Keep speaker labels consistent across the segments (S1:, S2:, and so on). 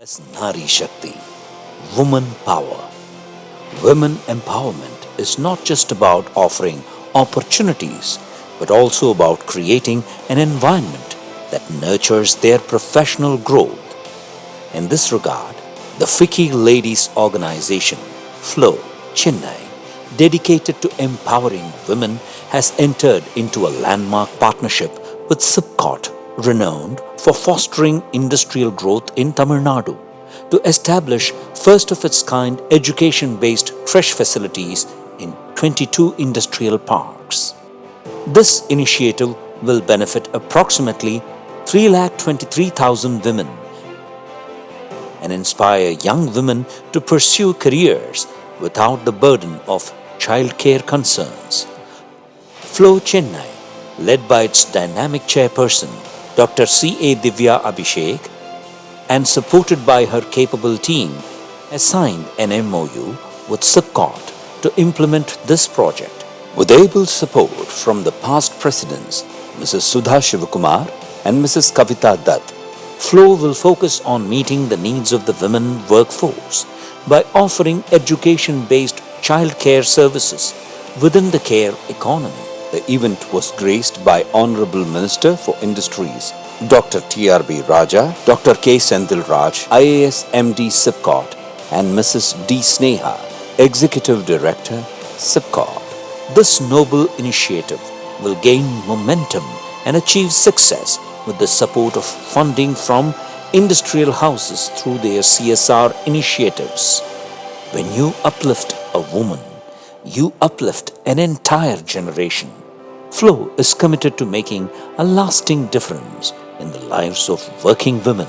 S1: as Nari Shakti, woman power. Women empowerment is not just about offering opportunities, but also about creating an environment that nurtures their professional growth. In this regard, the FICCI Ladies Organization, FLO Chennai, dedicated to empowering women, has entered into a landmark partnership with SIPCOT, renowned for fostering industrial growth in Tamil Nadu, to establish first-of-its-kind education-based creche facilities in 22 industrial parks. This initiative will benefit approximately 323,000 women and inspire young women to pursue careers without the burden of childcare concerns. FLO Chennai, led by its dynamic chairperson, Dr.CA.CMA.CS.Divya Abhishek, and supported by her capable team, has signed an MOU with SIPCOT to implement this project. With able support from the past presidents, Mrs. Sudha Shivakumar and Mrs. Kavita Dutt, FLO will focus on meeting the needs of the women workforce by offering education-based childcare services within the care economy. The event was graced by Honorable Minister for Industries, Dr. T.R.B. Raja, Dr. K. Senthil Raj, IAS MD SIPCOT, and Mrs. D. Sneha, Executive Director, SIPCOT. This noble initiative will gain momentum and achieve success with the support of funding from industrial houses through their CSR initiatives. When you uplift a woman, you uplift an entire generation. FLO is committed to making a lasting difference in the lives of working women.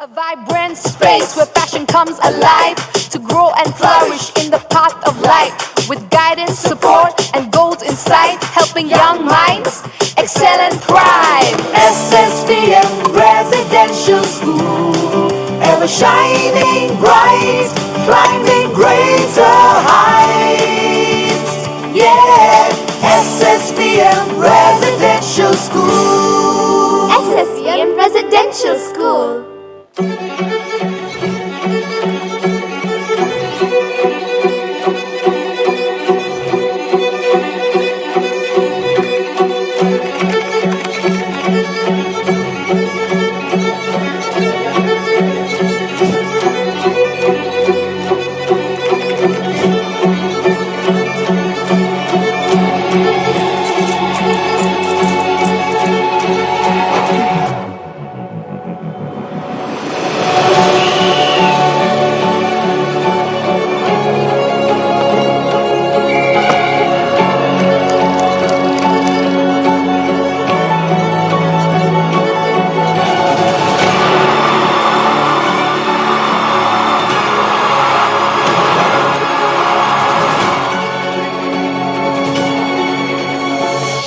S2: A vibrant space where passion comes alive to grow and flourish in the path of life, with guidance, support, and goals in sight, helping young minds excel and thrive.
S3: SSVM Residential School, ever shining bright, climbing greater heights. Yeah, SSVM Residential School.
S4: SSVM Residential School.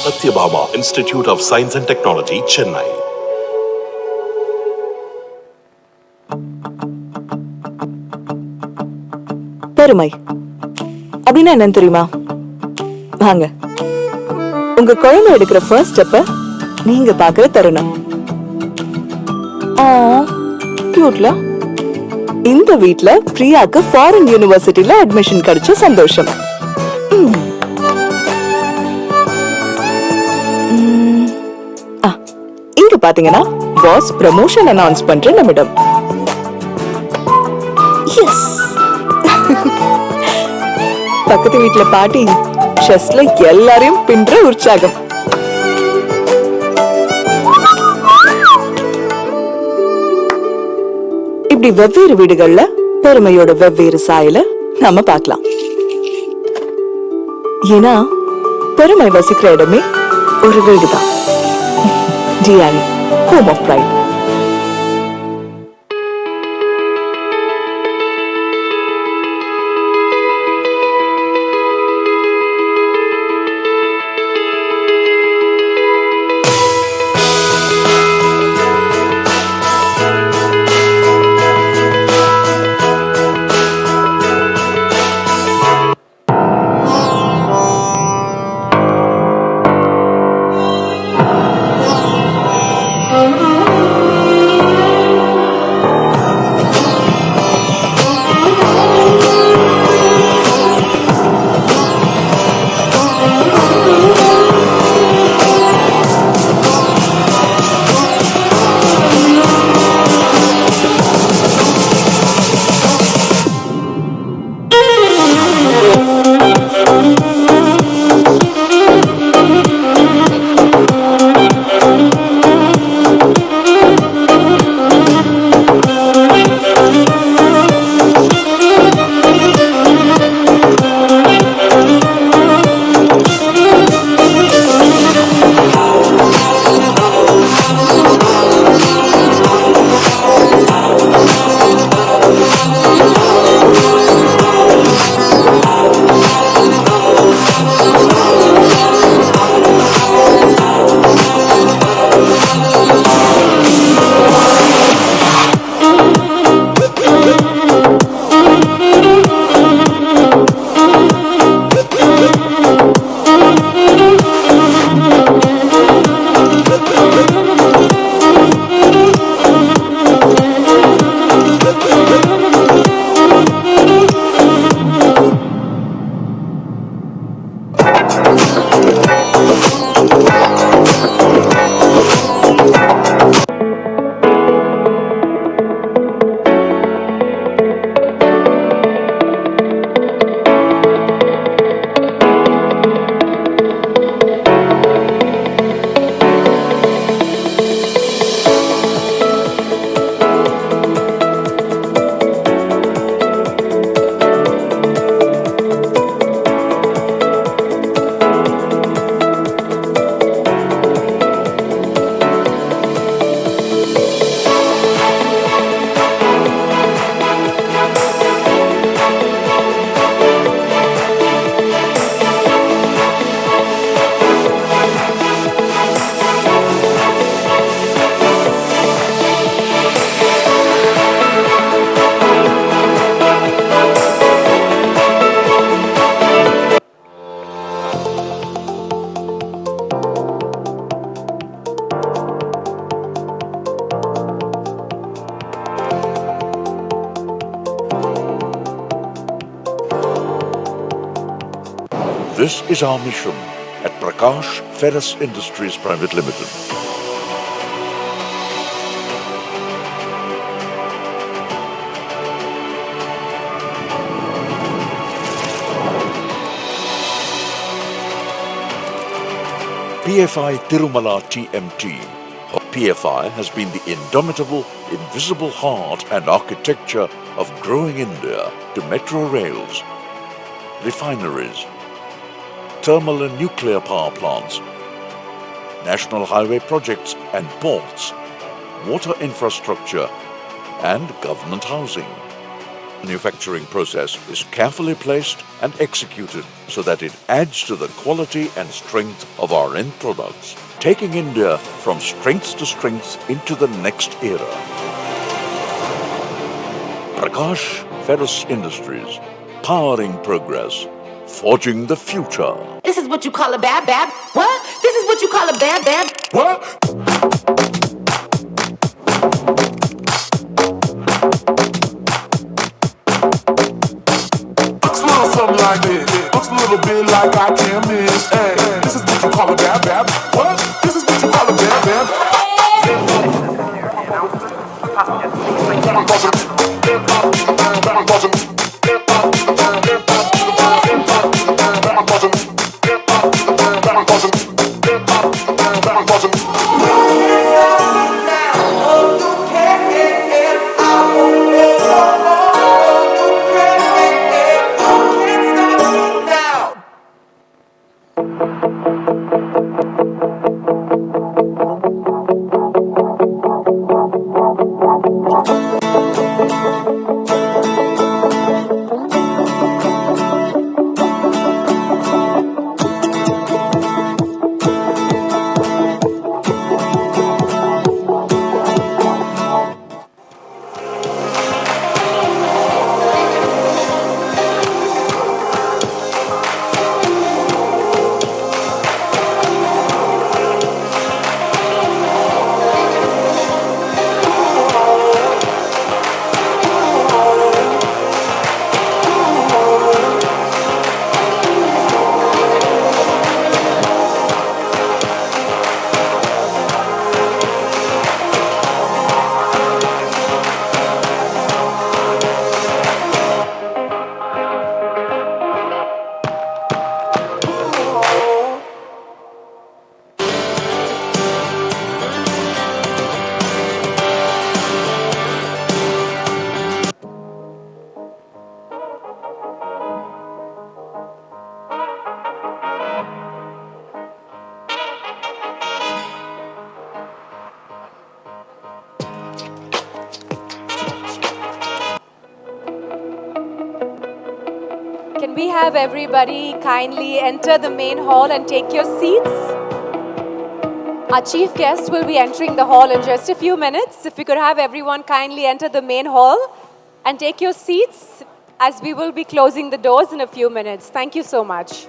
S5: Satyabhama Institute of Science and Technology, Chennai.
S6: பெருமை அப்படின்னா என்னன்னு தெரியுமா? வாங்க, உங்க குழந்தை எடுக்கிற first ஸ்டெப்ப நீங்க பாக்குற தருணம். கியூட்ல இந்த வீட்ல பிரியாக்கு ஃபாரின் யூனிவர்சிட்டில அட்மிஷன் கிடைச்ச சந்தோஷம். இங்க பாத்தீங்கன்னா பாஸ் ப்ரமோஷன் அனௌன்ஸ் பண்ற நிமிடம். எஸ், பக்கத்து வீட்ல பாட்டி செஸ்ல எல்லாரையும் பின்ற உற்சாகம். இப்படி வெவ்வேறு வீடுகள்ல பெருமையோட வெவ்வேறு சாயல நாம பார்க்கலாம். ஏன்னா பெருமை வசிக்கிற இடமே ஒரு வீடுதான். TRE, home of bright.
S7: This is our mission at Prakash Ferrous Industries Private Limited. PFI Tirumala TMT. PFI has been the indomitable, invisible heart and architecture of growing India to metro rails, refineries, thermal and nuclear power plants, national highway projects and ports, water infrastructure and government housing. Manufacturing process is carefully placed and executed so that it adds to the quality and strength of our end products, taking India from strength to strength into the next era. Prakash Ferrous Industries, powering progress, forging the future.
S3: This is what you call a bad. What? This is what you call a bad. What? Something like this. Looks a little bit like I can't miss. Hey, this is what you call a bad. What? This is what you call a bad.
S2: Can we have everybody kindly enter the main hall and take your seats? Our chief guest will be entering the hall in just a few minutes. If we could have everyone kindly enter the main hall and take your seats as we will be closing the doors in a few minutes. Thank you so much.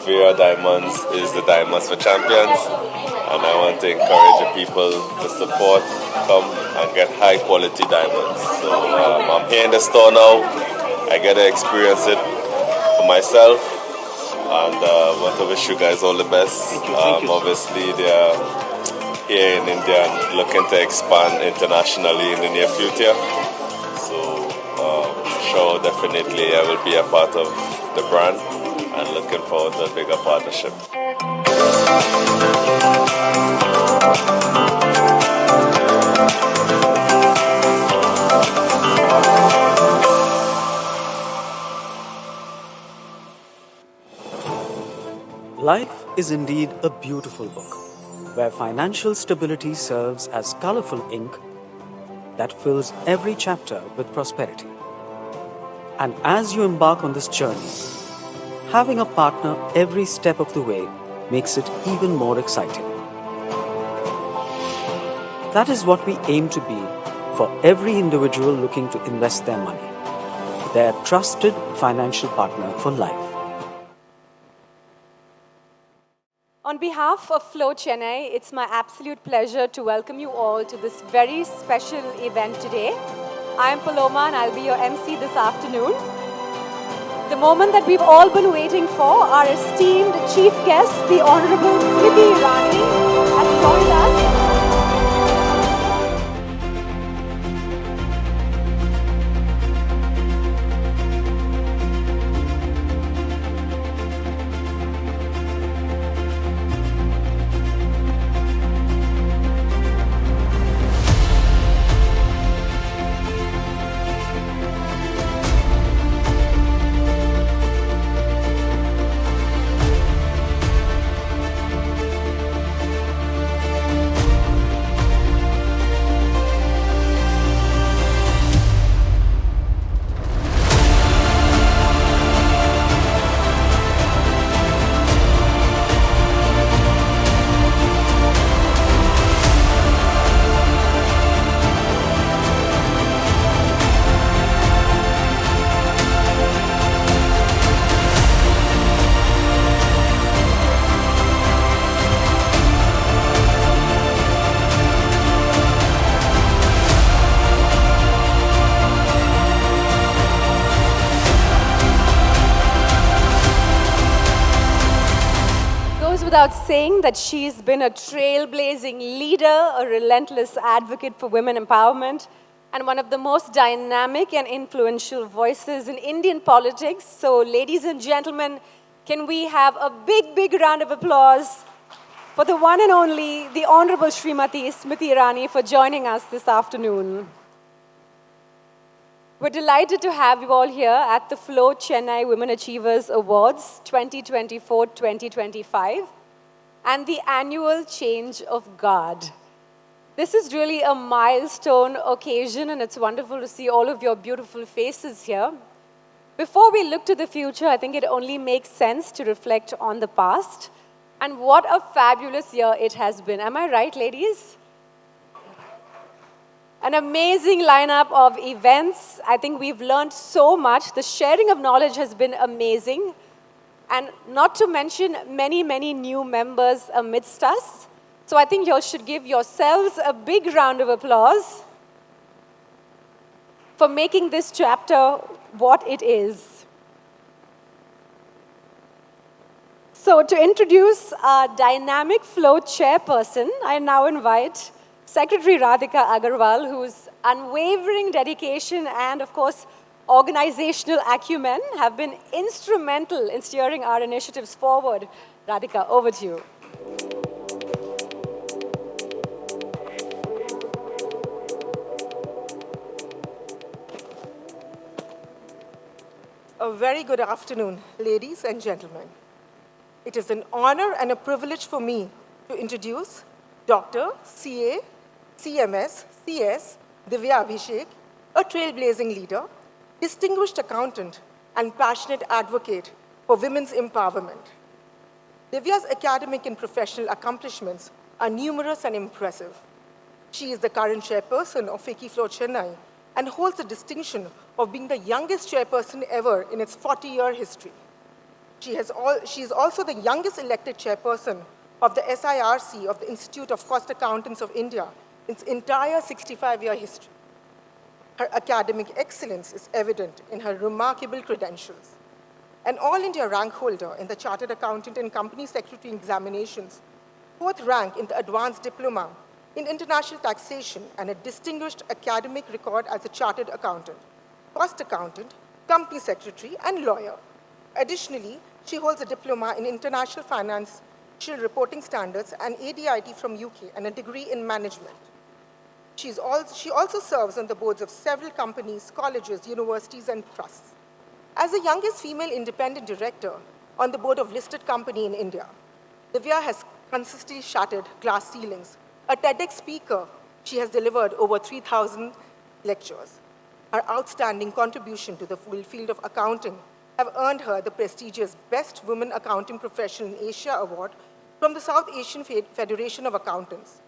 S8: FLO Diamonds is the Diamonds for Champions, and I want to encourage the people to support, come and get high quality diamonds. So I'm here in the store now. I get to experience it for myself, and want to wish you guys all the best. Obviously, they are here in India and looking to expand internationally in the near future. So sure, definitely I will be a part of the brand and looking forward to a bigger partnership.
S9: Life is indeed a beautiful book, where financial stability serves as colorful ink that fills every chapter with prosperity. And as you embark on this journey, having a partner every step of the way makes it even more exciting. That is what we aim to be for every individual looking to invest their money, their trusted financial partner for life.
S10: On behalf of FLO Chennai, it's my absolute pleasure to welcome you all to this very special event today. I am Paloma and I'll be your MC this afternoon. The moment that we've all been waiting for, our esteemed chief guest, the Honorable Smriti Irani, has joined us. Without saying that she's been a trailblazing leader, a relentless advocate for women empowerment, and one of the most dynamic and influential voices in Indian politics. So, ladies and gentlemen, can we have a big, big round of applause for the one and only, the Honorable Smt.Smriti Irani, for joining us this afternoon. We're delighted to have you all here at the FLO Chennai Women Achievers Awards 2024-2025 and the annual Change of Guard. This is really a milestone occasion and it's wonderful to see all of your beautiful faces here. Before we look to the future, I think it only makes sense to reflect on the past and what a fabulous year it has been. Am I right, ladies? An amazing lineup of events. I think we've learned so much. The sharing of knowledge has been amazing. And not to mention many, many new members amidst us. So I think you all should give yourselves a big round of applause for making this chapter what it is. So to introduce our dynamic FLO chairperson, I now invite Secretary Radhika Agarwal, whose unwavering dedication and, of course, organizational acumen have been instrumental in steering our initiatives forward. Radhika, over to you.
S11: A very good afternoon, ladies and gentlemen. It is an honor and a privilege for me to introduce Dr.CA.CMA.CS.Divya Abhishek, a trailblazing leader, distinguished accountant, and passionate advocate for women's empowerment. Divya's academic and professional accomplishments are numerous and impressive. She is the current chairperson of FLO Chennai and holds the distinction of being the youngest chairperson ever in its 40-year history. She is also the youngest elected chairperson of the SIRC of the Institute of Cost Accountants of India in its entire 65-year history. Her academic excellence is evident in her remarkable credentials. An All India rank holder in the Chartered Accountant and Company Secretary examinations, fourth rank in the Advanced Diploma in International Taxation, and a distinguished academic record as a Chartered Accountant, Cost Accountant, Company Secretary, and lawyer. Additionally, she holds a diploma in International Financial Reporting Standards and ADIT from UK and a degree in management. She also serves on the boards of several companies, colleges, universities, and trusts. As the youngest female independent director on the board of listed company in India, Divya has consistently shattered glass ceilings. A TEDx speaker, she has delivered over 3,000 lectures. Her outstanding contribution to the field of accounting have earned her the prestigious Best Women Accounting Professional in Asia Award from the South Asian Federation of Accountants.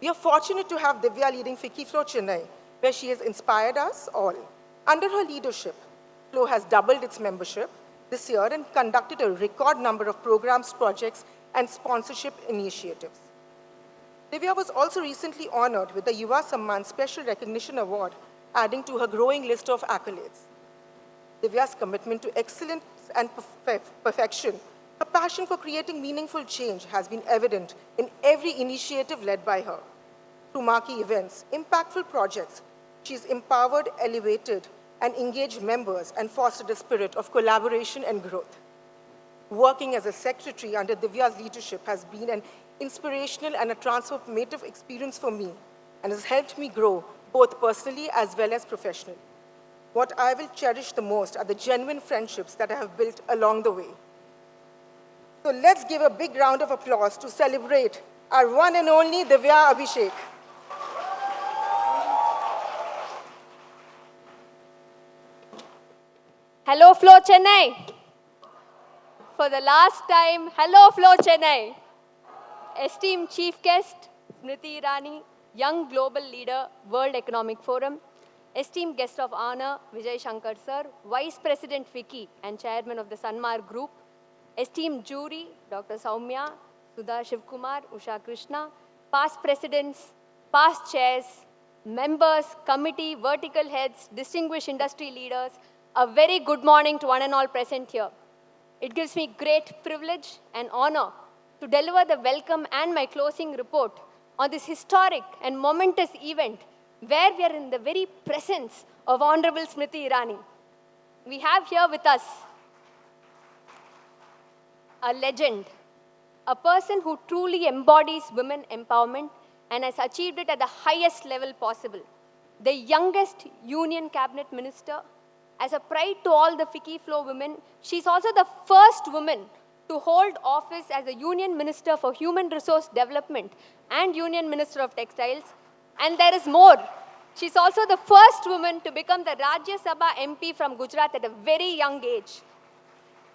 S11: We are fortunate to have Divya leading FLO Chennai, where she has inspired us all. Under her leadership, FLO has doubled its membership this year and conducted a record number of programs, projects, and sponsorship initiatives. Divya was also recently honored with the Yuva Samman Special Recognition Award, adding to her growing list of accolades. Divya's commitment to excellence and perfection, her passion for creating meaningful change has been evident in every initiative led by her. Through marquee events, impactful projects, she's empowered, elevated, and engaged members and fostered a spirit of collaboration and growth. Working as a secretary under Divya's leadership has been an inspirational and a transformative experience for me and has helped me grow both personally as well as professionally. What I will cherish the most are the genuine friendships that I have built along the way. So let's give a big round of applause to celebrate our one and only Divya Abhishek.
S10: Hello, FLO Chennai. For the last time, hello, FLO Chennai. Esteemed Chief Guest, Smriti Irani, Young Global Leader, World Economic Forum. Esteemed Guest of Honor, Vijay Shankar Sir, Vice President FICCI and Chairman of the Sanmar Group. Esteemed Jury, Dr. Soumya, Sudha Shivkumar, Usha Krishna, past presidents, past chairs, members, committee, vertical heads, distinguished industry leaders, a very good morning to one and all present here. It gives me great privilege and honor to deliver the welcome and my closing report on this historic and momentous event where we are in the very presence of Honorable Smriti Irani. We have here with us a legend, a person who truly embodies women empowerment and has achieved it at the highest level possible. The youngest Union Cabinet Minister. As a pride to all the FLO women, she's also the first woman to hold office as a Union Minister for Human Resource Development and Union Minister of Textiles. And there is more. She's also the first woman to become the Rajya Sabha MP from Gujarat at a very young age.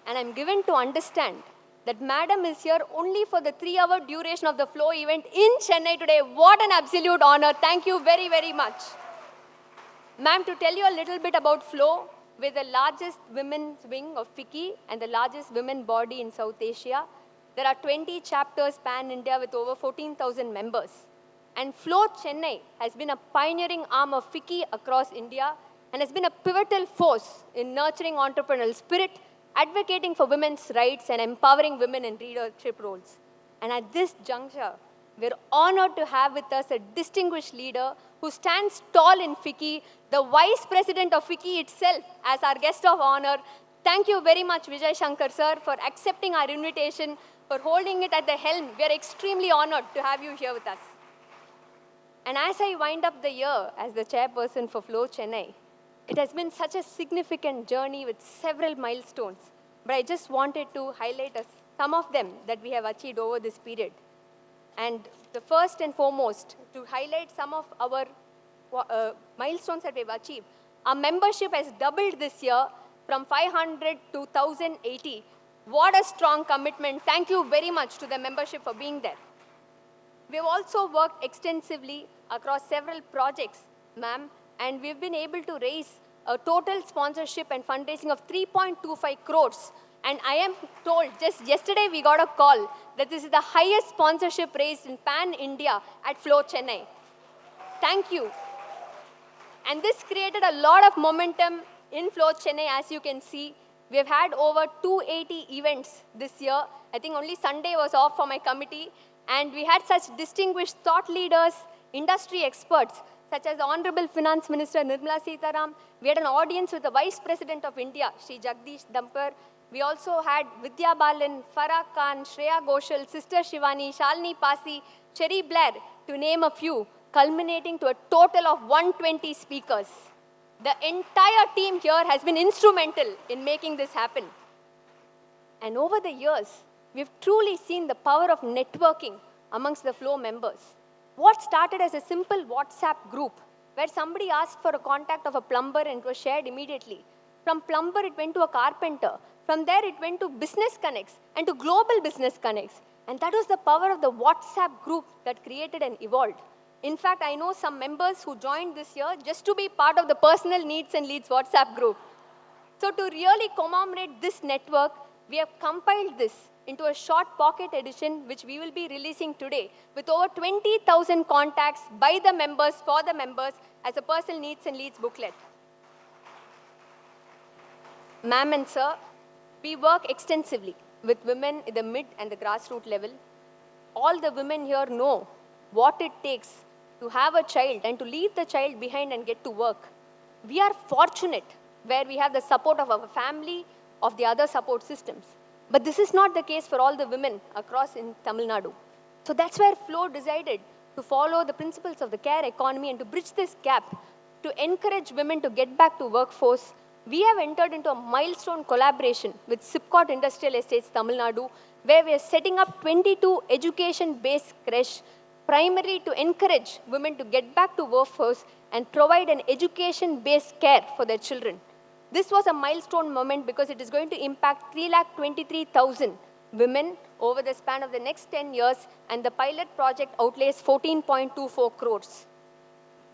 S10: And I'm given to understand that Madam is here only for the 3-hour duration of the FLO event in Chennai today. What an absolute honor. Thank you very, very much. Ma'am, to tell you a little bit about FLO, we're the largest women's wing of FICCI and the largest women body in South Asia. There are 20 chapters pan-India with over 14,000 members. And FLO Chennai has been a pioneering arm of FICCI across India and has been a pivotal force in nurturing entrepreneurial spirit, advocating for women's rights and empowering women in leadership roles. And at this juncture, we're honored to have with us a distinguished leader who stands tall in FICCI, the Vice President of FICCI itself as our guest of honor. Thank you very much, Vijay Shankar Sir, for accepting our invitation, for holding it at the helm. We are extremely honored to have you here with us. And as I wind up the year as the chairperson for FLO Chennai, it has been such a significant journey with several milestones. But I just wanted to highlight some of them that we have achieved over this period. And the first and foremost, to highlight some of our milestones that we've achieved, our membership has doubled this year from 500 to 1,080. What a strong commitment. Thank you very much to the membership for being there. We've also worked extensively across several projects, ma'am, and we've been able to raise a total sponsorship and fundraising of 3.25 crores. And I am told, just yesterday we got a call that this is the highest sponsorship raised in Pan-India at FLO Chennai. Thank you. And this created a lot of momentum in FLO Chennai, as you can see. We have had over 280 events this year. I think only Sunday was off for my committee. And we had such distinguished thought leaders, industry experts, such as the Honorable Finance Minister Nirmala Sitaram. We had an audience with the Vice President of India, Shri Jagdish Dhampar. We also had Vidya Balan, Farah Khan, Shreya Ghoshal, Sister Shivani, Shalini Pasi, Cherry Blair, to name a few, culminating to a total of 120 speakers. The entire team here has been instrumental in making this happen. And over the years, we've truly seen the power of networking amongst the FLO members. What started as a simple WhatsApp group, where somebody asked for a contact of a plumber and it was shared immediately,
S12: From plumber, it went to a carpenter. From there, it went to business connects and to global business connects. And that was the power of the WhatsApp group that created and evolved. In fact, I know some members who joined this year just to be part of the personal needs and leads WhatsApp group. So to really commemorate this network, we have compiled this into a short pocket edition, which we will be releasing today, with over 20,000 contacts by the members, for the members, as a personal needs and leads booklet. Ma'am and sir, we work extensively with women at the mid and the grassroots level. All the women here know what it takes to have a child and to leave the child behind and get to work. We are fortunate where we have the support of our family, of the other support systems. But this is not the case for all the women across in Tamil Nadu. So that's where FLO decided to follow the principles of the care economy and to bridge this gap, to encourage women to get back to workforce. We have entered into a milestone collaboration with Sipcot Industrial Estates Tamil Nadu, where we are setting up 22 education-based creche, primarily to encourage women to get back to workforce and provide an education-based care for their children. This was a milestone moment because it is going to impact 323,000 women over the span of the next 10 years, and the pilot project outlays 14.24 crores.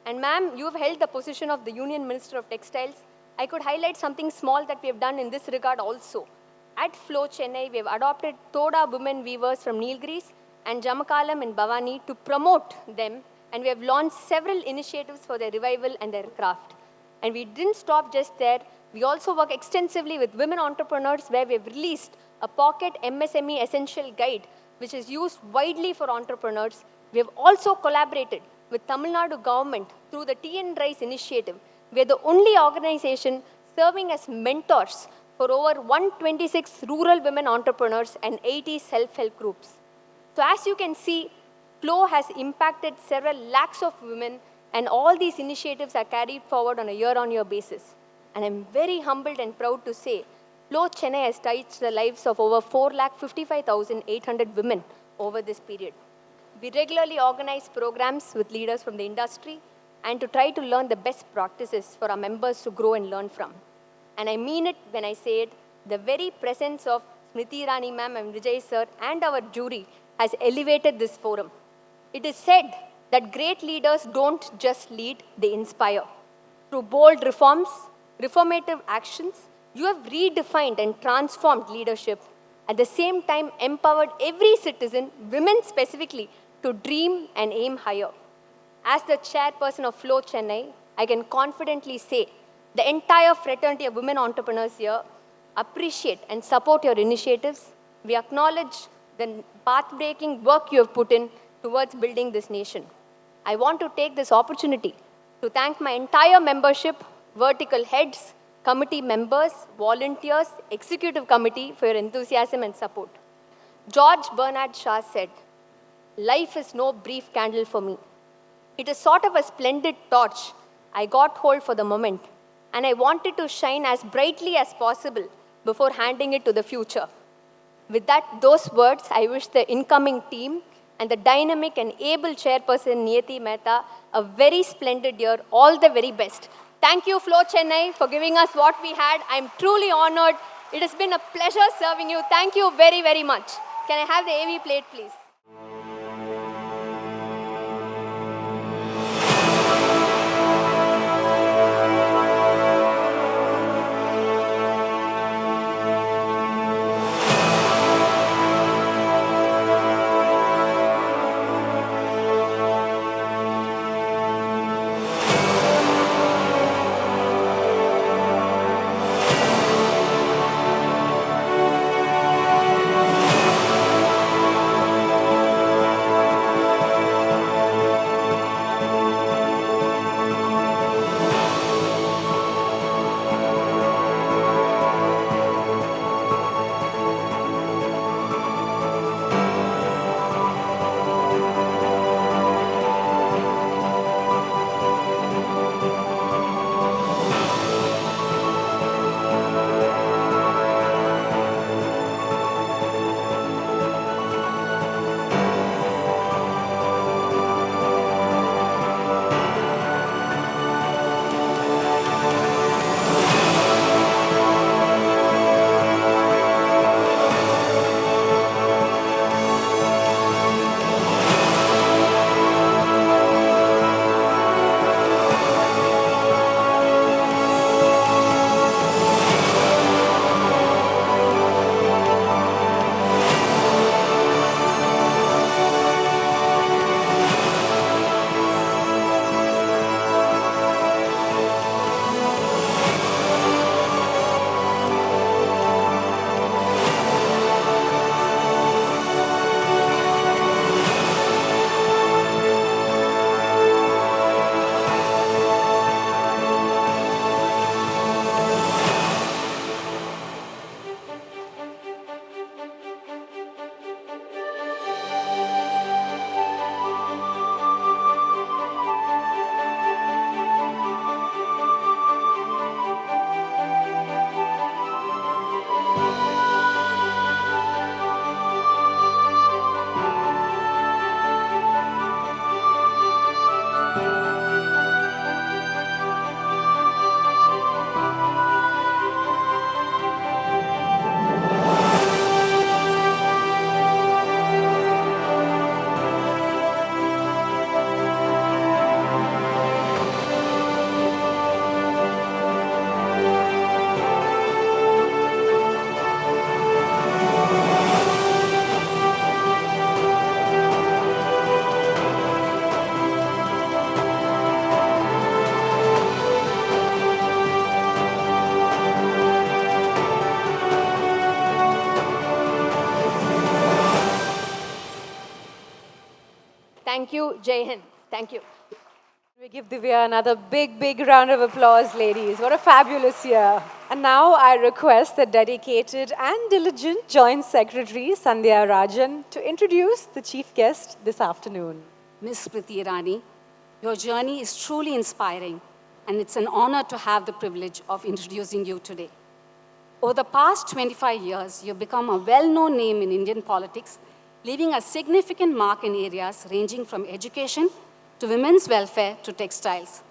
S12: And ma'am, you have held the position of the Union Minister of Textiles. I could highlight something small that we have done in this regard also. At FLO Chennai, we have adopted Toda women weavers from Nilgiris and Jamakalam in Bhavani to promote them, and we have launched several initiatives for their revival and their craft. And we didn't stop just there. We also work extensively with women entrepreneurs, where we have released a pocket MSME essential guide, which is used widely for entrepreneurs. We have also collaborated with Tamil Nadu government through the TN Rise initiative. We are the only organization serving as mentors for over 126 rural women entrepreneurs and 80 self-help groups. So as you can see, FLO has impacted several lakhs of women, and all these initiatives are carried forward on a year-on-year basis. And I'm very humbled and proud to say, FLO Chennai has touched the lives of over 4,55,800 women over this period. We regularly organize programs with leaders from the industry and to try to learn the best practices for our members to grow and learn from. And I mean it when I say it, the very presence of Smriti Irani ma'am and Vijay sir and our jury has elevated this forum. It is said that great leaders don't just lead, they inspire. Through bold reforms, reformative actions, you have redefined and transformed leadership. At the same time, empowered every citizen, women specifically, to dream and aim higher. As the chairperson of FLO Chennai, I can confidently say the entire fraternity of women entrepreneurs here appreciate and support your initiatives. We acknowledge the path-breaking work you have put in towards building this nation. I want to take this opportunity to thank my entire membership, vertical heads, committee members, volunteers, executive committee for your enthusiasm and support. George Bernard Shaw said, "Life is no brief candle for me. It is sort of a splendid torch I got hold for the moment, and I wanted to shine as brightly as possible before handing it to the future." With those words, I wish the incoming team and the dynamic and able chairperson, Niyati Mehta, a very splendid year. All the very best. Thank you, FLO Chennai, for giving us what we had. I'm truly honored. It has been a pleasure serving you. Thank you very, very much. Can I have the AV plate, please? Jai Hind. Thank you.
S10: We give Divya another big, big round of applause, ladies. What a fabulous year. And now I request the dedicated and diligent Joint Secretary, Sandhya Rajan, to introduce the chief guest this afternoon.
S13: Ms. Smriti Irani, your journey is truly inspiring, and it's an honor to have the privilege of introducing you today. Over the past 25 years, you've become a well-known name in Indian politics, leaving a significant mark in areas ranging from education to women's welfare to textiles.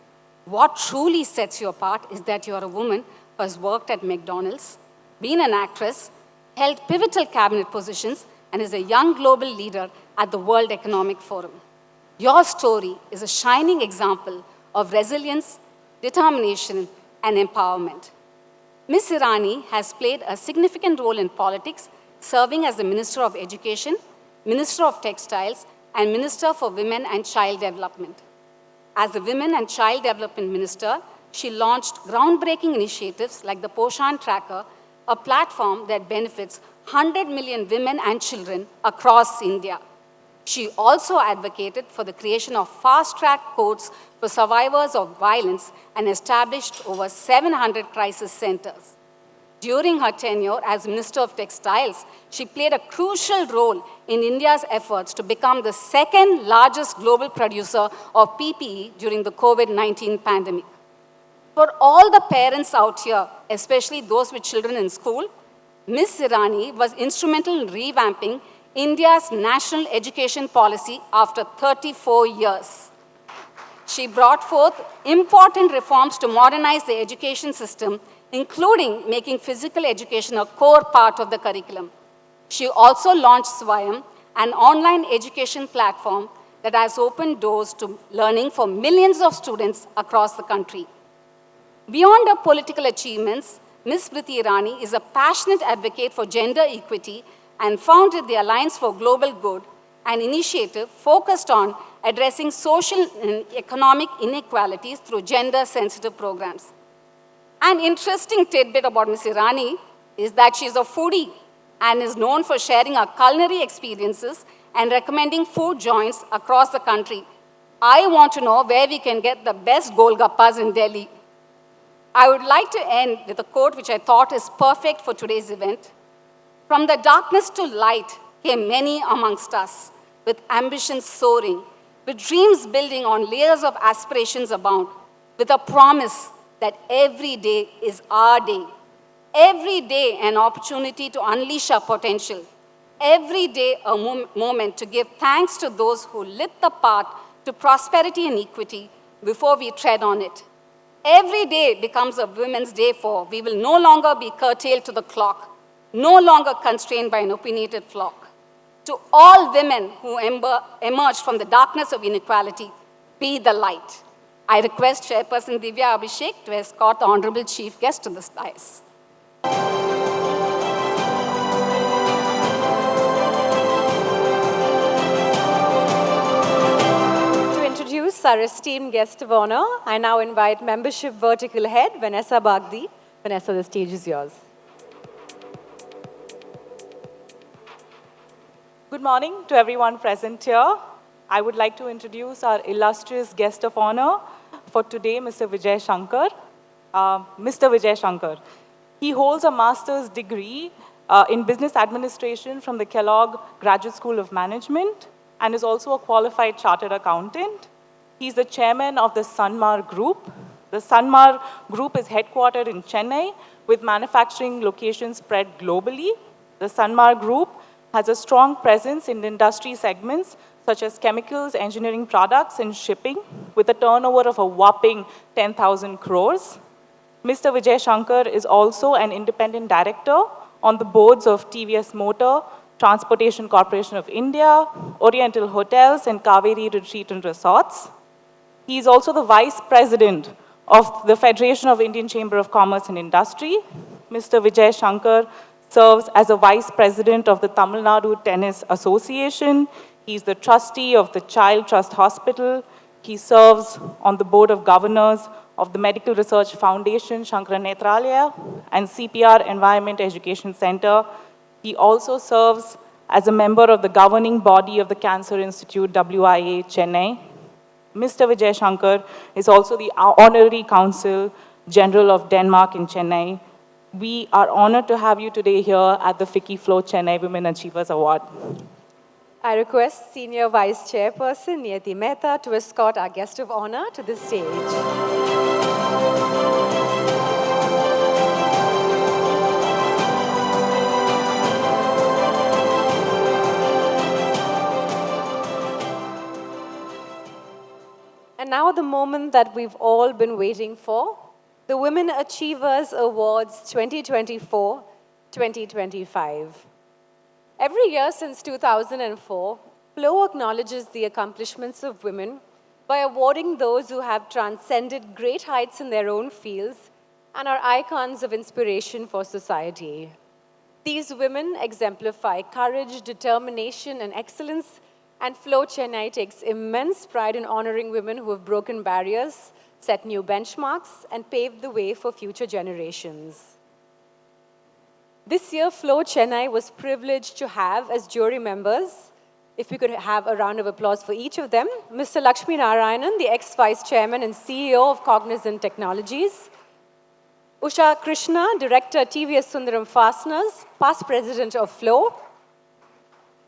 S13: What truly sets you apart is that you're a woman who has worked at McDonald's, been an actress, held pivotal cabinet positions, and is a young global leader at the World Economic Forum. Your story is a shining example of resilience, determination, and empowerment. Ms. Irani has played a significant role in politics, serving as the Minister of Education, Minister of Textiles, and Minister for Women and Child Development. As the Women and Child Development Minister, she launched groundbreaking initiatives like the Poshan Tracker, a platform that benefits 100 million women and children across India. She also advocated for the creation of fast-track courts for survivors of violence and established over 700 crisis centers. During her tenure as Minister of Textiles, she played a crucial role in India's efforts to become the second largest global producer of PPE during the COVID-19 pandemic. For all the parents out here, especially those with children in school, Ms. Irani was instrumental in revamping India's national education policy after 34 years. She brought forth important reforms to modernize the education system, including making physical education a core part of the curriculum. She also launched Swayam, an online education platform that has opened doors to learning for millions of students across the country. Beyond her political achievements, Ms. Smriti Irani is a passionate advocate for gender equity and founded the Alliance for Global Good, an initiative focused on addressing social and economic inequalities through gender-sensitive programs. An interesting tidbit about Ms. Irani is that she is a foodie and is known for sharing her culinary experiences and recommending food joints across the country. I want to know where we can get the best golgappas in Delhi. I would like to end with a quote which I thought is perfect for today's event. From the darkness to light came many amongst us, with ambitions soaring, with dreams building on layers of aspirations abound, with a promise that every day is our day. Every day an opportunity to unleash our potential. Every day a moment to give thanks to those who lit the path to prosperity and equity before we tread on it. Every day becomes a Women's Day, for we will no longer be curtailed to the clock, no longer constrained by an opinionated flock. To all women who emerge from the darkness of inequality, be the light. I request Chairperson Divya Abhishek to escort the Honorable Chief Guest to this dais.
S10: To introduce our esteemed guest of honor, I now invite Membership Vertical Head, Vanessa Bagdi. Vanessa, the stage is yours.
S6: Good morning to everyone present here. I would like to introduce our illustrious guest of honor for today, Mr. Vijay Shankar. Mr. Vijay Shankar. He holds a master's degree in business administration from the Kellogg Graduate School of Management and is also a qualified chartered accountant. He's the chairman of the Sanmar Group. The Sanmar Group is headquartered in Chennai with manufacturing locations spread globally. The Sanmar Group has a strong presence in industry segments such as chemicals, engineering products, and shipping, with a turnover of a whopping 10,000 crores. Mr. Vijay Shankar is also an independent director on the boards of TVS Motor, Transportation Corporation of India, Oriental Hotels, and Kaveri Retreat and Resorts. He is also the vice president of the Federation of Indian Chamber of Commerce and Industry. Mr. Vijay Shankar serves as a vice president of the Tamil Nadu Tennis Association. He's the trustee of the Child Trust Hospital. He serves on the board of governors of the Medical Research Foundation, Shankara Nethralaya, and CPR Environment Education Center. He also serves as a member of the governing body of the Cancer Institute, WIA, Chennai. Mr. Vijay Shankar is also the Honorary Consul General of Denmark in Chennai. We are honored to have you today here at the FLO Chennai Women Achievers Award.
S10: I request Senior Vice Chairperson Niyati Mehta to escort our guest of honor to the stage. And now the moment that we've all been waiting for, the Women Achievers Awards 2024-2025. Every year since 2004, FLO acknowledges the accomplishments of women by awarding those who have transcended great heights in their own fields and are icons of inspiration for society. These women exemplify courage, determination, and excellence, and FLO Chennai takes immense pride in honoring women who have broken barriers, set new benchmarks, and paved the way for future generations. This year, FLO Chennai was privileged to have as jury members, if we could have a round of applause for each of them, Mr. Lakshmi Narayanan, the ex-Vice Chairman and CEO of Cognizant Technologies, Usha Krishna, Director, TVS Sundaram Fasteners, past President of FLO,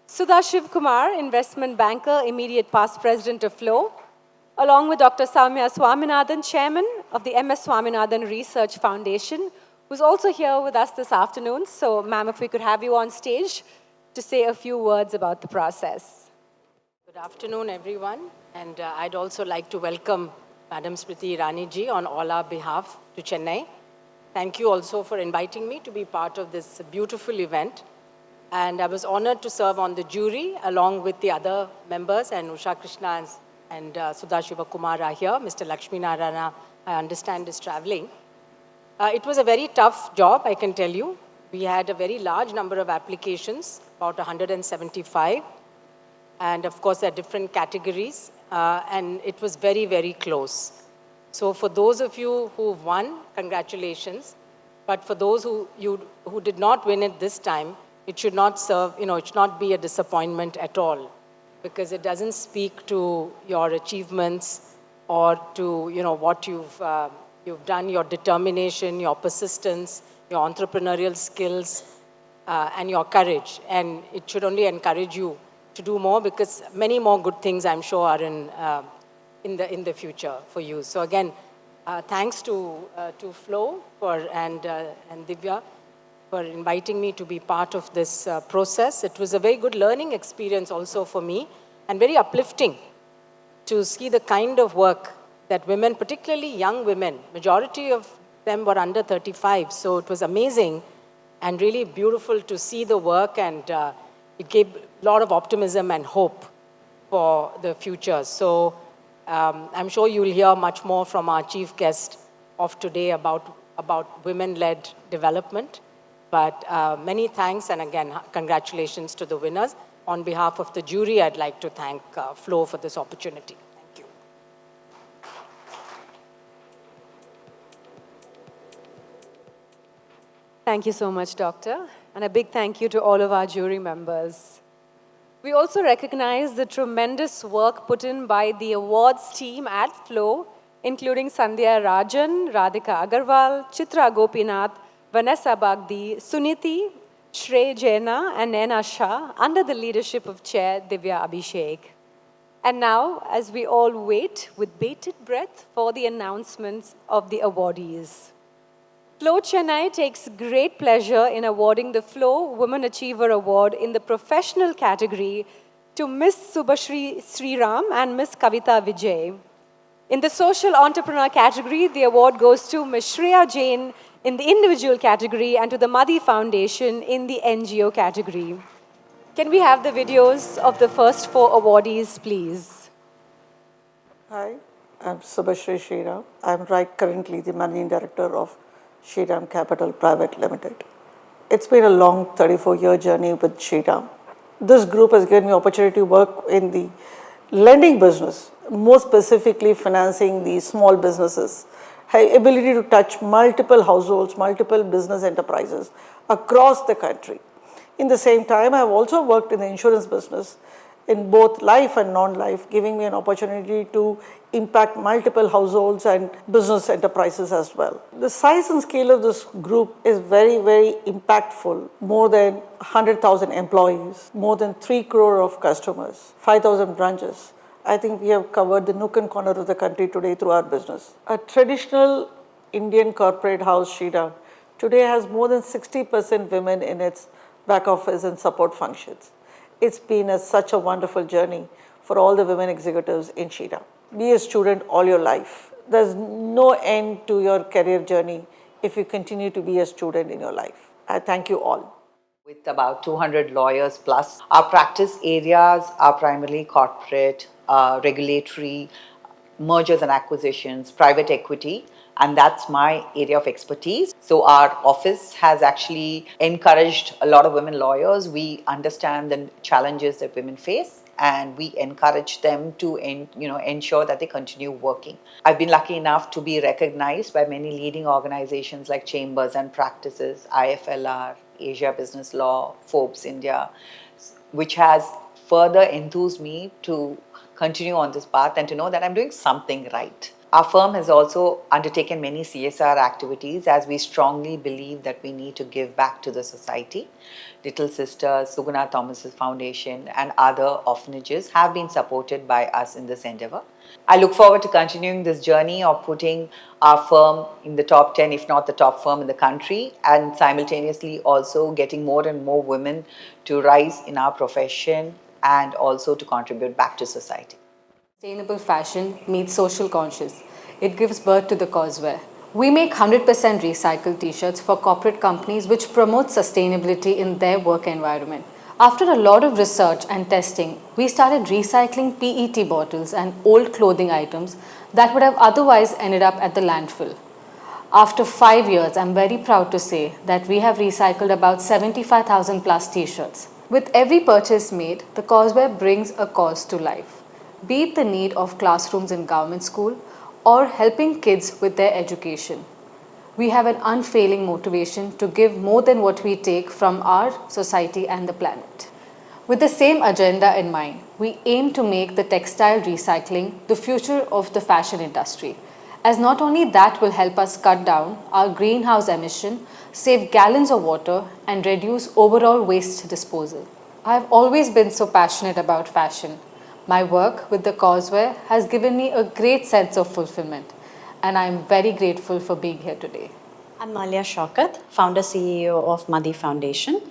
S10: Sudha Shivkumar, Investment Banker, immediate past President of FLO, along with Dr. Soumya Swaminathan, Chairman of the MS Swaminathan Research Foundation, who's also here with us this afternoon. So, ma'am, if we could have you on stage to say a few words about the process.
S14: Good afternoon, everyone. And I'd also like to welcome Madam Smriti Irani ji on all our behalf to Chennai. Thank you also for inviting me to be part of this beautiful event. And I was honored to serve on the jury along with the other members, and Usha Krishna and Sudha Shivakumar are here. Mr. Lakshmi Narayana, I understand, is traveling. It was a very tough job, I can tell you. We had a very large number of applications, about 175. And of course, there are different categories. And it was very, very close. So for those of you who've won, congratulations. But for those who did not win it this time, it should not serve, it should not be a disappointment at all, because it doesn't speak to your achievements or to, what you've done, your determination, your persistence, your entrepreneurial skills, and your courage. And it should only encourage you to do more, because many more good things, I'm sure, are in the future for you. So again, thanks to FLO and Divya for inviting me to be part of this process. It was a very good learning experience also for me, and very uplifting to see the kind of work that women, particularly young women, majority of them were under 35, so it was amazing and really beautiful to see the work, and it gave a lot of optimism and hope for the future. So I'm sure you'll hear much more from our chief guest of today about women-led development. But many thanks, and again, congratulations to the winners. On behalf of the jury, I'd like to thank FLO for this opportunity. Thank you.
S10: Thank you so much, Doctor. And a big thank you to all of our jury members. We also recognize the tremendous work put in by the awards team at FLO, including Sandhya Rajan, Radhika Agarwal, Chitra Gopinath, Vanessa Bagdi, Suniti, Shrey Jaina, and Naina Shah, under the leadership of Chair Divya Abhishek. And now, as we all wait with bated breath for the announcements of the awardees. FLO Chennai takes great pleasure in awarding the FLO Women Achiever Award in the professional category to Miss Subhashri Sriram and Miss Kavita Vijay. In the social entrepreneur category, the award goes to Ms. Shreya Jain in the individual category and to the Madhi Foundation in the NGO category. Can we have the videos of the first 4 awardees, please?
S15: Hi, I'm Subhashri Sriram. I'm currently the Managing Director of Sriram Capital Private Limited. It's been a long 34-year journey with Sriram. This group has given me opportunity to work in the lending business, more specifically financing the small businesses, ability to touch multiple households, multiple business enterprises across the country. In the same time, I have also worked in the insurance business in both life and non-life, giving me an opportunity to impact multiple households and business enterprises as well. The size and scale of this group is very, very impactful. More than 100,000 employees, more than 3 crore of customers, 5,000 branches. I think we have covered the nook and corner of the country today through our business. A traditional Indian corporate house, Shriram, today has more than 60% women in its back office and support functions. It's been such a wonderful journey for all the women executives in Shriram. Be a student all your life. There's no end to your career journey if you continue to be a student in your life. I thank you all.
S16: With about 200 lawyers plus. Our practice areas are primarily corporate, regulatory, mergers and acquisitions, private equity, and that's my area of expertise. So our office has actually encouraged a lot of women lawyers. We understand the challenges that women face, and we encourage them to ensure that they continue working. I've been lucky enough to be recognized by many leading organizations like Chambers and Practices, IFLR, Asia Business Law, Forbes India, which has further enthused me to continue on this path and to know that I'm doing something right. Our firm has also undertaken many CSR activities as we strongly believe that we need to give back to the society. Little Sisters, Suguna Thomas's Foundation, and other orphanages have been supported by us in this endeavor. I look forward to continuing this journey of putting our firm in the top 10, if not the top firm in the country, and simultaneously also getting more and more women to rise in our profession and also to contribute back to society.
S17: Sustainable fashion meets social conscious. It gives birth to the causeway. We make 100% recycled t-shirts for corporate companies which promote sustainability in their work environment. After a lot of research and testing, we started recycling PET bottles and old clothing items that would have otherwise ended up at the landfill. After 5 years, I'm very proud to say that we have recycled about 75,000 plus t-shirts. With every purchase made, the causeway brings a cause to life, be it the need of classrooms in government school or helping kids with their education. We have an unfailing motivation to give more than what we take from our society and the planet. With the same agenda in mind, we aim to make the textile recycling the future of the fashion industry, as not only that will help us cut down our greenhouse emission, save gallons of water, and reduce overall waste disposal. I have always been so passionate about fashion. My work with the Causeway has given me a great sense of fulfillment, and I am very grateful for being here today.
S18: I'm Malia Shaukat, founder CEO of Madi Foundation.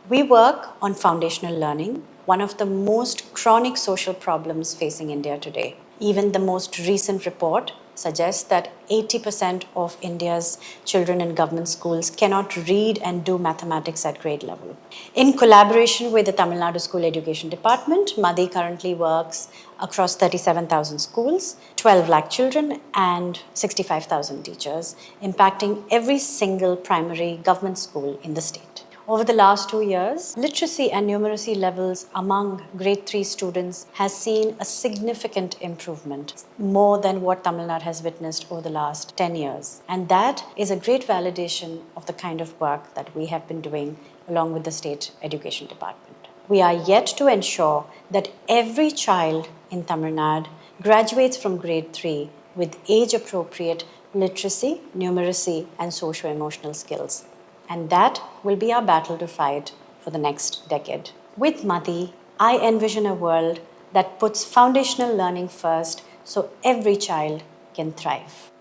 S18: We work on foundational learning, one of the most chronic social problems facing India today. Even the most recent report suggests that 80% of India's children in government schools cannot read and do mathematics at grade level. In collaboration with the Tamil Nadu School Education Department, Madi currently works across 37,000 schools, 12 lakh children, and 65,000 teachers, impacting every single primary government school in the state. Over the last 2 years, literacy and numeracy levels among grade 3 students has seen a significant improvement, more than what Tamil Nadu has witnessed over the last 10 years. And that is a great validation of the kind of work that we have been doing along with the State Education Department. We are yet to ensure that every child in Tamil Nadu graduates from grade 3 with age-appropriate literacy, numeracy, and socio-emotional skills. And that will be our battle to fight for the next decade. With Madi, I envision a world that puts foundational learning first so every child can thrive.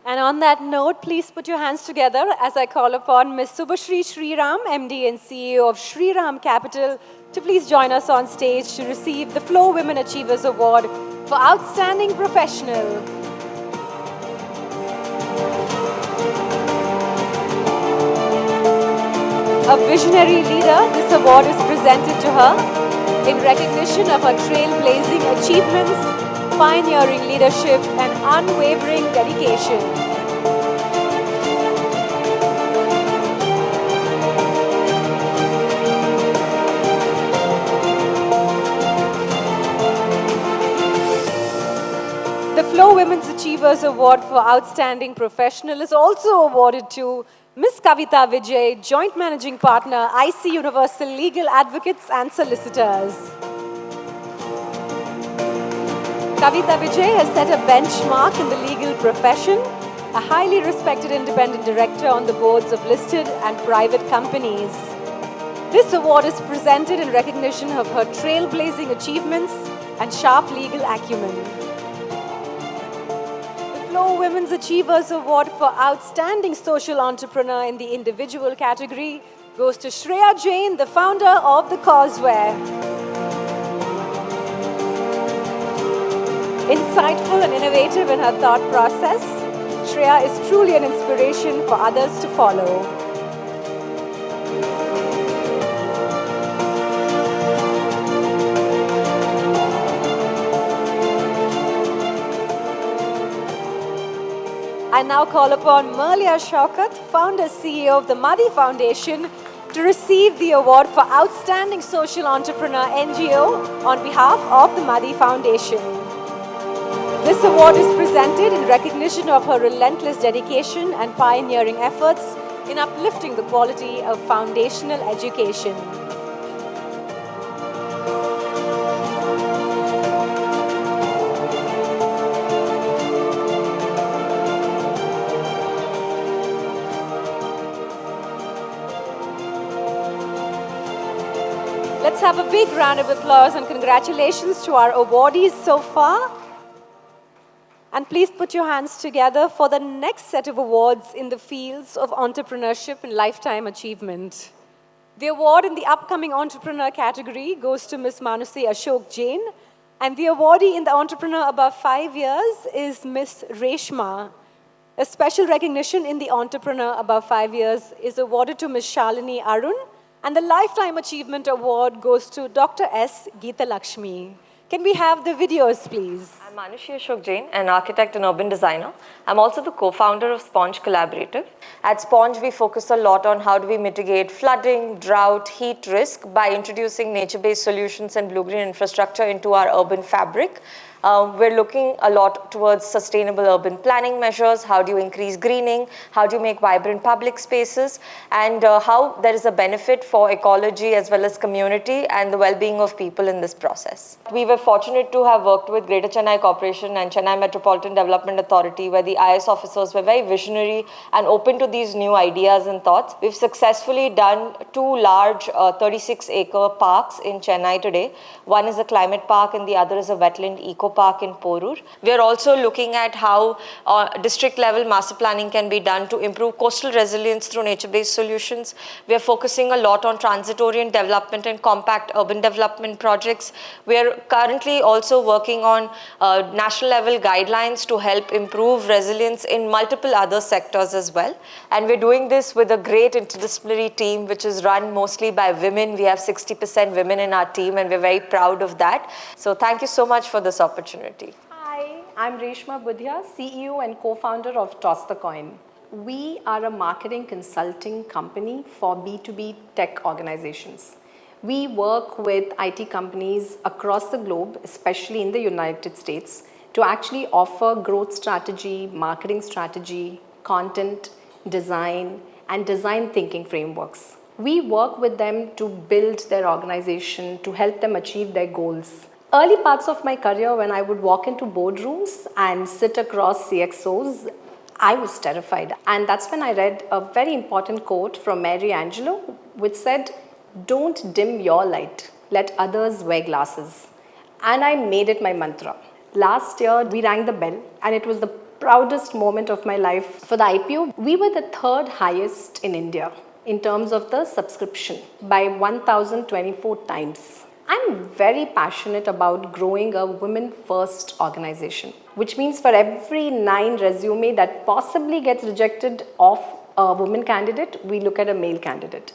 S10: And on that note, please put your hands together as I call upon Ms. Subhashri Sriram, MD and CEO of Sriram Capital, to please join us on stage to receive the FLO Women Achievers Award for Outstanding Professional. A visionary leader, this award is presented to her in recognition of her trailblazing achievements, pioneering leadership, and unwavering dedication. The FLO Women's Achievers Award for Outstanding Professional is also awarded to Ms. Kavita Vijay, Joint Managing Partner, IC Universal Legal Advocates and Solicitors. Kavita Vijay has set a benchmark in the legal profession, a highly respected independent director on the boards of listed and private companies. This award is presented in recognition of her trailblazing achievements and sharp legal acumen. The FLO Women's Achievers Award for Outstanding Social Entrepreneur in the individual category goes to Shreya Jain, the founder of The Causeway. Insightful and innovative in her thought process, Shreya is truly an inspiration for others to follow. I now call upon Malia Shaukat, founder CEO of the Madi Foundation, to receive the award for Outstanding Social Entrepreneur NGO on behalf of the Madi Foundation. This award is presented in recognition of her relentless dedication and pioneering efforts in uplifting the quality of foundational education. Let's have a big round of applause and congratulations to our awardees so far. And please put your hands together for the next set of awards in the fields of entrepreneurship and lifetime achievement. The award in the upcoming entrepreneur category goes to Ms. Manusi Ashok Jain, and the awardee in the entrepreneur above 5 years is Ms. Reshma. A special recognition in the entrepreneur above 5 years is awarded to Ms. Shalini Arun, and the Lifetime Achievement Award goes to Dr. S. Geeta Lakshmi. Can we have the videos, please?
S19: I'm Manushi Ashok Jain, an architect and urban designer. I'm also the co-founder of Sponge Collaborative. At Sponge, we focus a lot on how do we mitigate flooding, drought, heat risk by introducing nature-based solutions and blue-green infrastructure into our urban fabric. We're looking a lot towards sustainable urban planning measures. How do you increase greening? How do you make vibrant public spaces? And how there is a benefit for ecology as well as community and the well-being of people in this process. We were fortunate to have worked with Greater Chennai Corporation and Chennai Metropolitan Development Authority, where the IS officers were very visionary and open to these new ideas and thoughts. We've successfully done 2 large 36-acre parks in Chennai today. One is a climate park and the other is a wetland eco park in Porur. We are also looking at how district level master planning can be done to improve coastal resilience through nature-based solutions. We are focusing a lot on transit-orient development and compact urban development projects. We are currently also working on national level guidelines to help improve resilience in multiple other sectors as well. And we're doing this with a great interdisciplinary team which is run mostly by women. We have 60% women in our team and we're very proud of that. So thank you so much for this opportunity.
S20: Hi, I'm Reshma Budhia, CEO and co-founder of Toss the Coin. We are a marketing consulting company for B2B tech organizations. We work with IT companies across the globe, especially in the United States, to actually offer growth strategy, marketing strategy, content, design, and design thinking frameworks. We work with them to build their organization, to help them achieve their goals. Early parts of my career, when I would walk into boardrooms and sit across CXOs, I was terrified. And that's when I read a very important quote from Mary Angelou, which said, "Don't dim your light, let others wear glasses." And I made it my mantra. Last year, we rang the bell, and it was the proudest moment of my life. For the IPO, we were the 3rd highest in India in terms of the subscription by 1,024 times. I'm very passionate about growing a women-first organization, which means for every 9 resume that possibly gets rejected of a woman candidate, we look at a male candidate.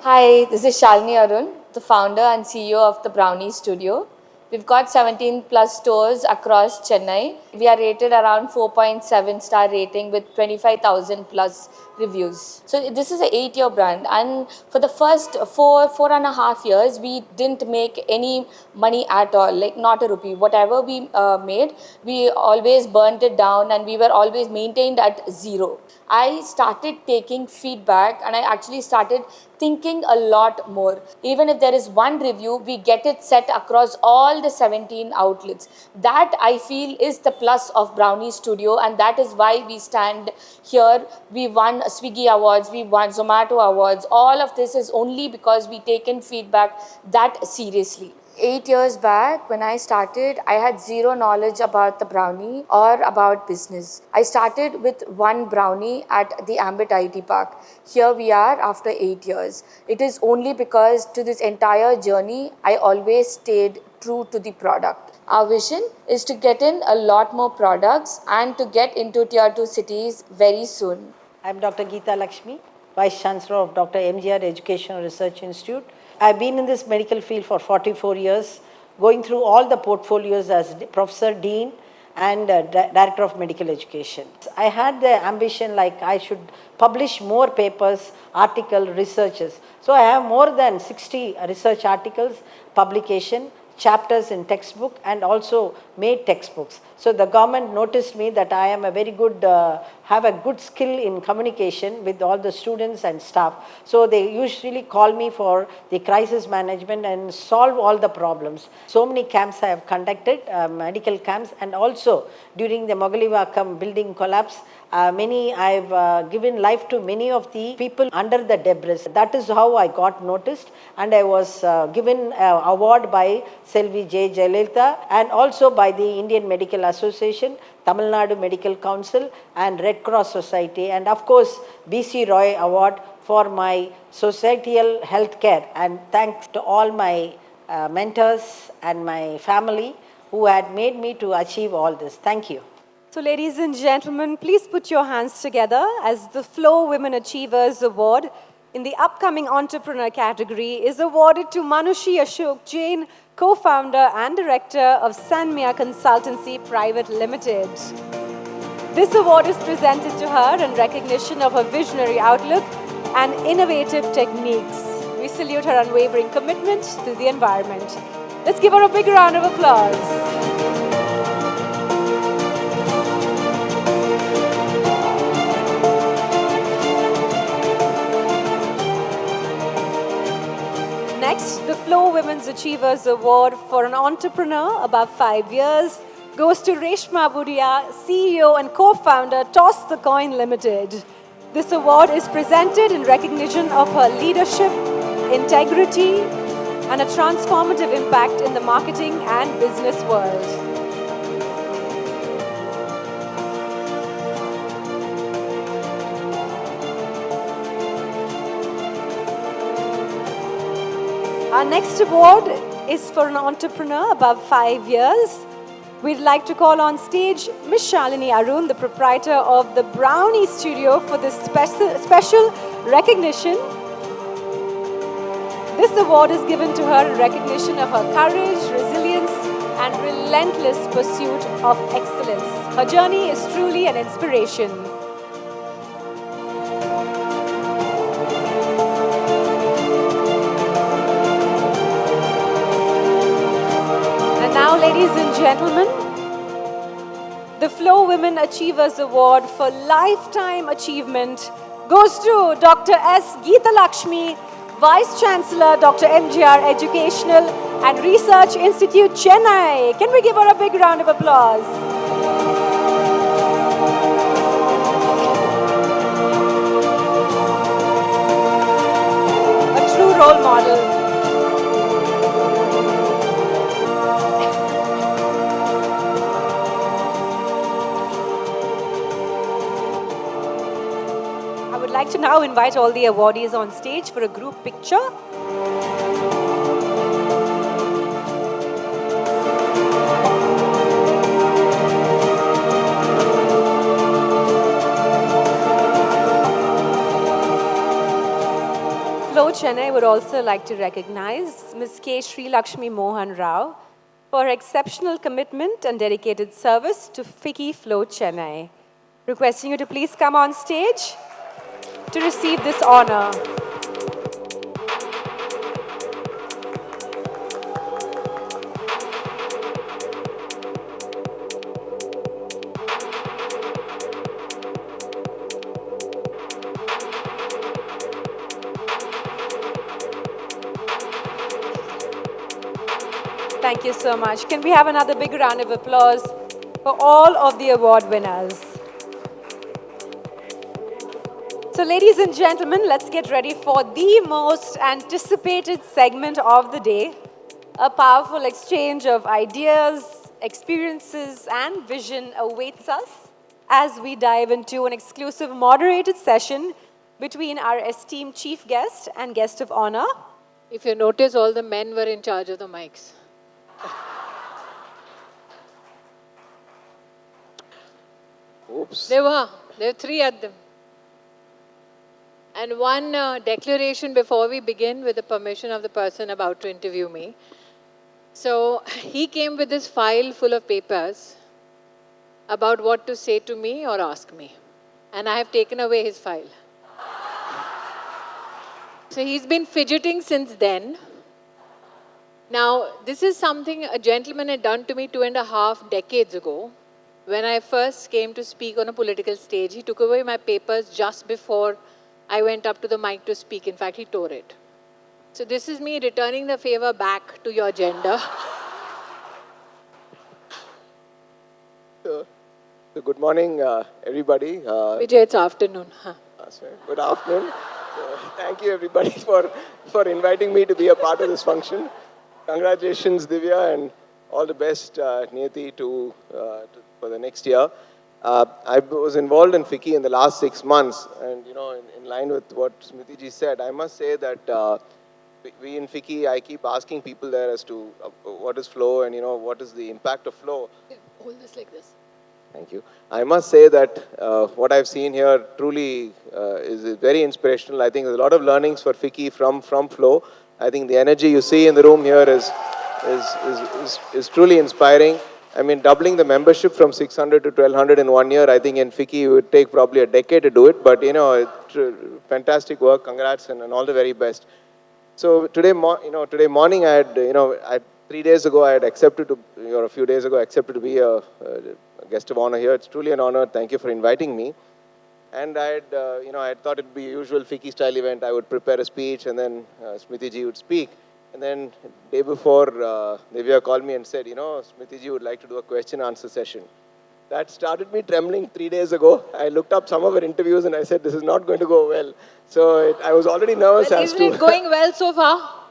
S21: Hi, this is Shalini Arun, the founder and CEO of the Brownie Studio. We've got 17 plus stores across Chennai. We are rated around 4.7 star rating with 25,000 plus reviews. So this is an 8-year brand, and for the first 4.5 years, we didn't make any money at all, like not a rupee. Whatever we made, we always burnt it down, and we were always maintained at zero. I started taking feedback, and I actually started thinking a lot more. Even if there is one review, we get it set across all the 17 outlets. That I feel is the plus of Brownie Studio, and that is why we stand here. We won Swiggy awards, we won Zomato awards. All of this is only because we taken feedback that seriously. 8 years back, when I started, I had zero knowledge about the brownie or about business. I started with one brownie at the Ambit IT Park. Here we are after 8 years. It is only because to this entire journey, I always stayed true to the product. Our vision is to get in a lot more products and to get into tier 2 cities very soon.
S22: I'm Dr. Geeta Lakshmi, Vice Chancellor of Dr. MGR Educational Research Institute. I've been in this medical field for 44 years, going through all the portfolios as Professor, Dean, and Director of Medical Education. I had the ambition like I should publish more papers, articles, researches. So I have more than 60 research articles, publication, chapters in textbook, and also made textbooks. So the government noticed me that I am a very good, have a good skill in communication with all the students and staff. So they usually call me for the crisis management and solve all the problems. So many camps I have conducted, medical camps, and also during the Mogalivakam building collapse, I've given life to many of the people under the debris. That is how I got noticed, and I was given an award by Selvi J. Jayalalitha and also by the Indian Medical Association, Tamil Nadu Medical Council, and Red Cross Society, and of course BC Roy Award for my societal health care. And thanks to all my mentors and my family who had made me to achieve all this. Thank you.
S10: So ladies and gentlemen, please put your hands together as the FLO Women Achievers Award in the upcoming entrepreneur category is awarded to Manushi Ashok Jain, co-founder and director of Sanmya Consultancy Private Limited. This award is presented to her in recognition of her visionary outlook and innovative techniques. We salute her unwavering commitment to the environment. Let's give her a big round of applause. Next, the FLO Women's Achievers Award for an entrepreneur above 5 years goes to Reshma Budia, CEO and co-founder Toss the Coin Limited. This award is presented in recognition of her leadership, integrity, and a transformative impact in the marketing and business world. Our next award is for an entrepreneur above 5 years. We'd like to call on stage Ms. Shalini Arun, the proprietor of the Brownie Studio, for this special recognition. This award is given to her in recognition of her courage, resilience, and relentless pursuit of excellence. Her journey is truly an inspiration. Now, ladies and gentlemen, the FLO Women Achievers Award for Lifetime Achievement goes to Dr. S. Geeta Lakshmi, Vice Chancellor, Dr. MGR Educational and Research Institute, Chennai. Can we give her a big round of applause? A true role model. I'd like to now invite all the awardees on stage for a group picture. FLO Chennai would also like to recognize Ms. K. Sri Lakshmi Mohan Rao, for her exceptional commitment and dedicated service to FLO Chennai. Requesting you to please come on stage to receive this honor. Thank you so much. Can we have another big round of applause for all of the award winners? So ladies and gentlemen, let's get ready for the most anticipated segment of the day. A powerful exchange of ideas, experiences, and vision awaits us as we dive into an exclusive moderated session between our esteemed chief guest and guest of honor.
S17: If you notice, all the men were in charge of the mics.
S1: Oops.
S17: There were three at them. And one declaration before we begin, with the permission of the person about to interview me. So he came with this file full of papers about what to say to me or ask me. And I have taken away his file. So he's been fidgeting since then. Now, this is something a gentleman had done to me 2.5 decades ago. When I first came to speak on a political stage, he took away my papers just before I went up to the mic to speak. In fact, he tore it. So this is me returning the favor back to your gender.
S1: So good morning, everybody.
S17: Vijay, it's afternoon. Huh?
S1: Good afternoon. Thank you, everybody, for inviting me to be a part of this function. Congratulations, Divya, and all the best, Niyati, for the next year. I was involved in FICCI in the last 6 months, and in line with what Smriti ji said, I must say that we in FICCI, I keep asking people there as to what is FLO and what is the impact of FLO.
S17: Hold this like this.
S1: Thank you. I must say that what I've seen here truly is very inspirational. I think there's a lot of learnings for FICCI from FLO. I think the energy you see in the room here is truly inspiring. I mean, doubling the membership from 600 to 1200 in 1 year, I think in FICCI it would take probably a decade to do it. But, fantastic work. Congrats and all the very best. So today morning, I had, 3 days ago, I had accepted to, or a few days ago, accepted to be a guest of honor here. It's truly an honor. Thank you for inviting me. And I had, I thought it'd be a usual FICCI style event. I would prepare a speech, and then Smriti ji would speak. And then day before, Divya called me and said, Smriti ji would like to do a question answer session. That started me trembling 3 days ago. I looked up some of her interviews and I said, this is not going to go well. So I was already nervous as to...
S17: Isn't it going well so far?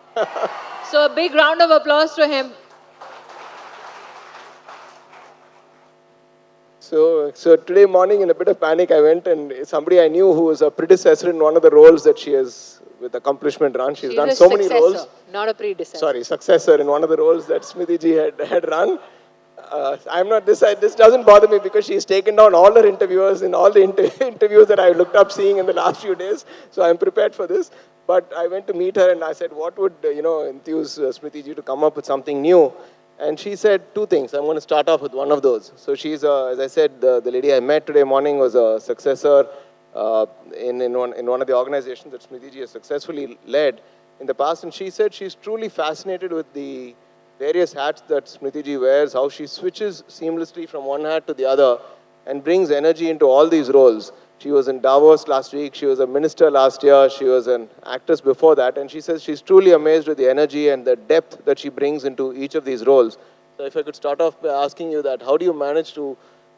S17: So a big round of applause to him.
S1: So today morning, in a bit of panic, I went and somebody I knew who was a predecessor in one of the roles that she has, with accomplishment, run. She's done so many roles.
S17: Not a predecessor.
S1: Sorry, successor in one of the roles that Smriti ji had run. I'm not this doesn't bother me because she's taken down all her interviewers in all the interviews that I looked up seeing in the last few days. So I'm prepared for this. But I went to meet her and I said, what would enthuse Smriti ji to come up with something new? And she said 2 things. I'm going to start off with one of those. So she's, as I said, the lady I met today morning was a successor in one of the organizations that Smriti ji has successfully led in the past. And she said she's truly fascinated with the various hats that Smriti ji wears, how she switches seamlessly from one hat to the other and brings energy into all these roles. She was in Davos last week, she was a minister last year, she was an actress before that, and she says she's truly amazed with the energy and the depth that she brings into each of these roles. So if I could start off by asking you that, how do you manage to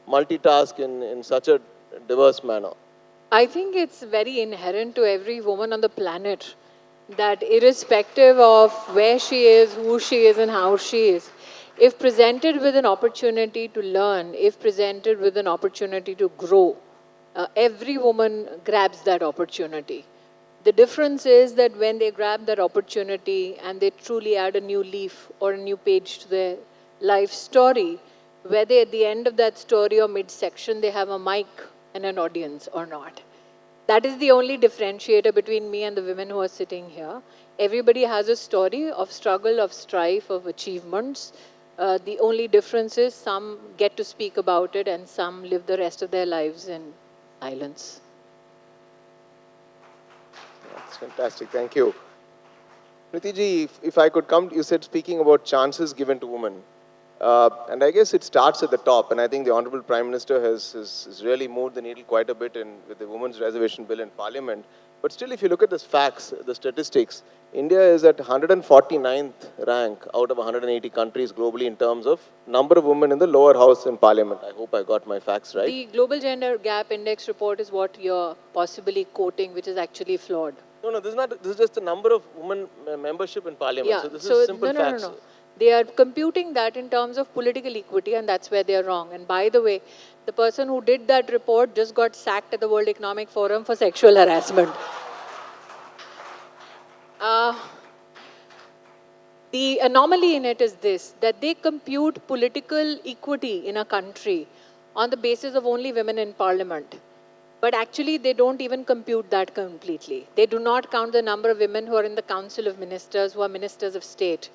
S1: multitask in such a diverse manner?
S17: I think it's very inherent to every woman on the planet that irrespective of where she is, who she is, and how she is, if presented with an opportunity to learn, if presented with an opportunity to grow, every woman grabs that opportunity. The difference is that when they grab that opportunity and they truly add a new leaf or a new page to their life story, whether at the end of that story or midsection they have a mic and an audience or not. That is the only differentiator between me and the women who are sitting here. Everybody has a story of struggle, of strife, of achievements,
S4: The only difference is some get to speak about it and some live the rest of their lives in silence.
S1: That's fantastic. Thank you. Nitiji, if I could come, you said speaking about chances given to women. And I guess it starts at the top. And I think the Honorable Prime Minister has really moved the needle quite a bit with the Women's Reservation Bill in Parliament. But still, if you look at the facts, the statistics, India is at 149th rank out of 180 countries globally in terms of number of women in the lower house in Parliament. I hope I got my facts right.
S4: The Global Gender Gap Index report is what you're possibly quoting, which is actually flawed.
S1: No, this is not. This is just the number of women membership in Parliament.
S4: Yeah,
S1: So this is simple facts.
S4: No. They are computing that in terms of political equity, and that's where they're wrong. And by the way, the person who did that report just got sacked at the World Economic Forum for sexual harassment. The anomaly in it is this, that they compute political equity in a country on the basis of only women in parliament. But actually, they don't even compute that completely. They do not count the number of women who are in the Council of Ministers, who are ministers of state.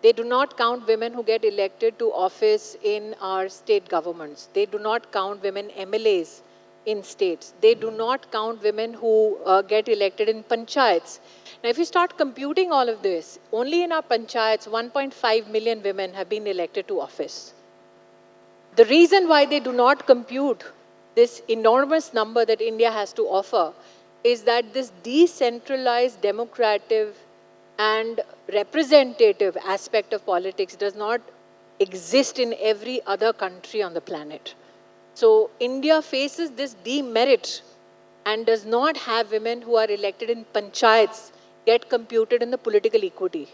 S4: They do not count women who get elected to office in our state governments. They do not count women MLAs in states. They do not count women who get elected in panchayats. Now, if you start computing all of this, only in our panchayats, 1.5 million women have been elected to office. The reason why they do not compute this enormous number that India has to offer is that this decentralized, democratic, and representative aspect of politics does not exist in every other country on the planet. So India faces this demerit and does not have women who are elected in panchayats get computed in the political equity.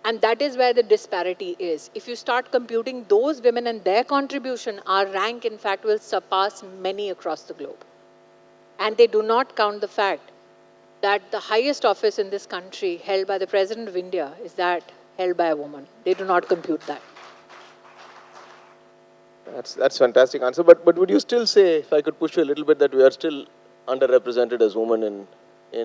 S4: And that is where the disparity is. If you start computing those women and their contribution, our rank, in fact, will surpass many across the globe. And they do not count the fact that the highest office in this country held by the President of India is that held by a woman. They do not compute that.
S1: That's fantastic answer. But would you still say, if I could push you a little bit, that we are still underrepresented as women in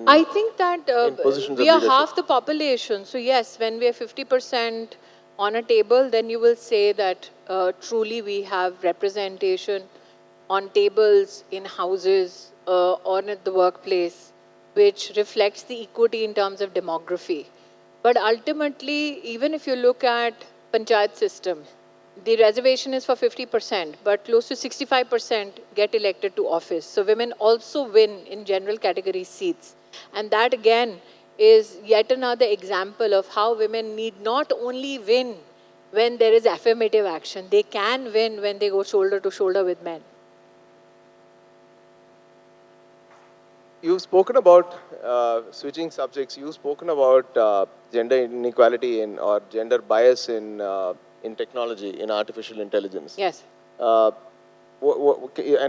S4: I think that
S1: positions
S4: we
S1: of
S4: are
S1: leadership?
S4: half the population. So yes, when we are 50% on a table, then you will say that truly we have representation on tables, in houses, or at the workplace, which reflects the equity in terms of demography. But ultimately, even if you look at panchayat system, the reservation is for 50%, but close to 65% get elected to office. So women also win in general category seats. And that again is yet another example of how women need not only win when there is affirmative action, they can win when they go shoulder to shoulder with men.
S1: You've spoken about, switching subjects, you've spoken about gender inequality or gender bias in technology, in artificial intelligence.
S4: Yes.
S1: And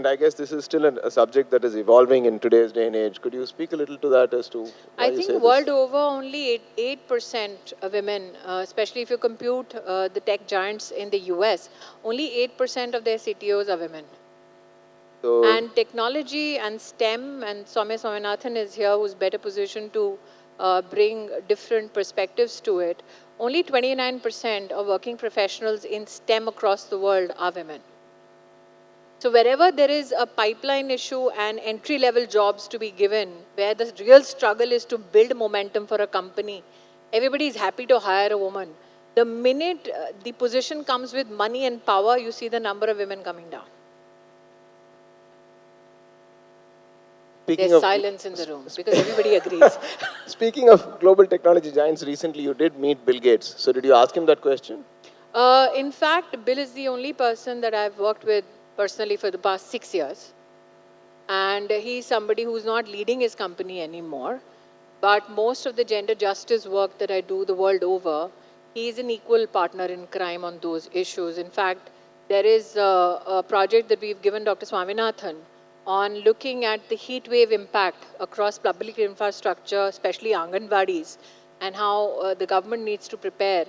S1: I guess this is still a subject that is evolving in today's day and age. Could you speak a little to that as to why
S4: I
S1: you say
S4: think world over only 8% of women, especially if you compute the tech giants in the US, only 8% of their CTOs are women.
S1: So,
S4: and technology and STEM, and Soumya Swaminathan is here, who's better positioned to bring different perspectives to it. Only 29% of working professionals in STEM across the world are women. So wherever there is a pipeline issue and entry-level jobs to be given, where the real struggle is to build momentum for a company, everybody is happy to hire a woman. The minute the position comes with money and power, you see the number of women coming down. There's silence in the room because everybody agrees.
S1: Speaking of global technology giants, recently you did meet Bill Gates. So did you ask him that question?
S4: In fact, Bill is the only person that I've worked with personally for the past 6 years. And he's somebody who's not leading his company anymore. But most of the gender justice work that I do the world over, he's an equal partner in crime on those issues. In fact, there is a project that we've given Dr. Swaminathan on looking at the heat wave impact across public infrastructure, especially Anganwadis, and how the government needs to prepare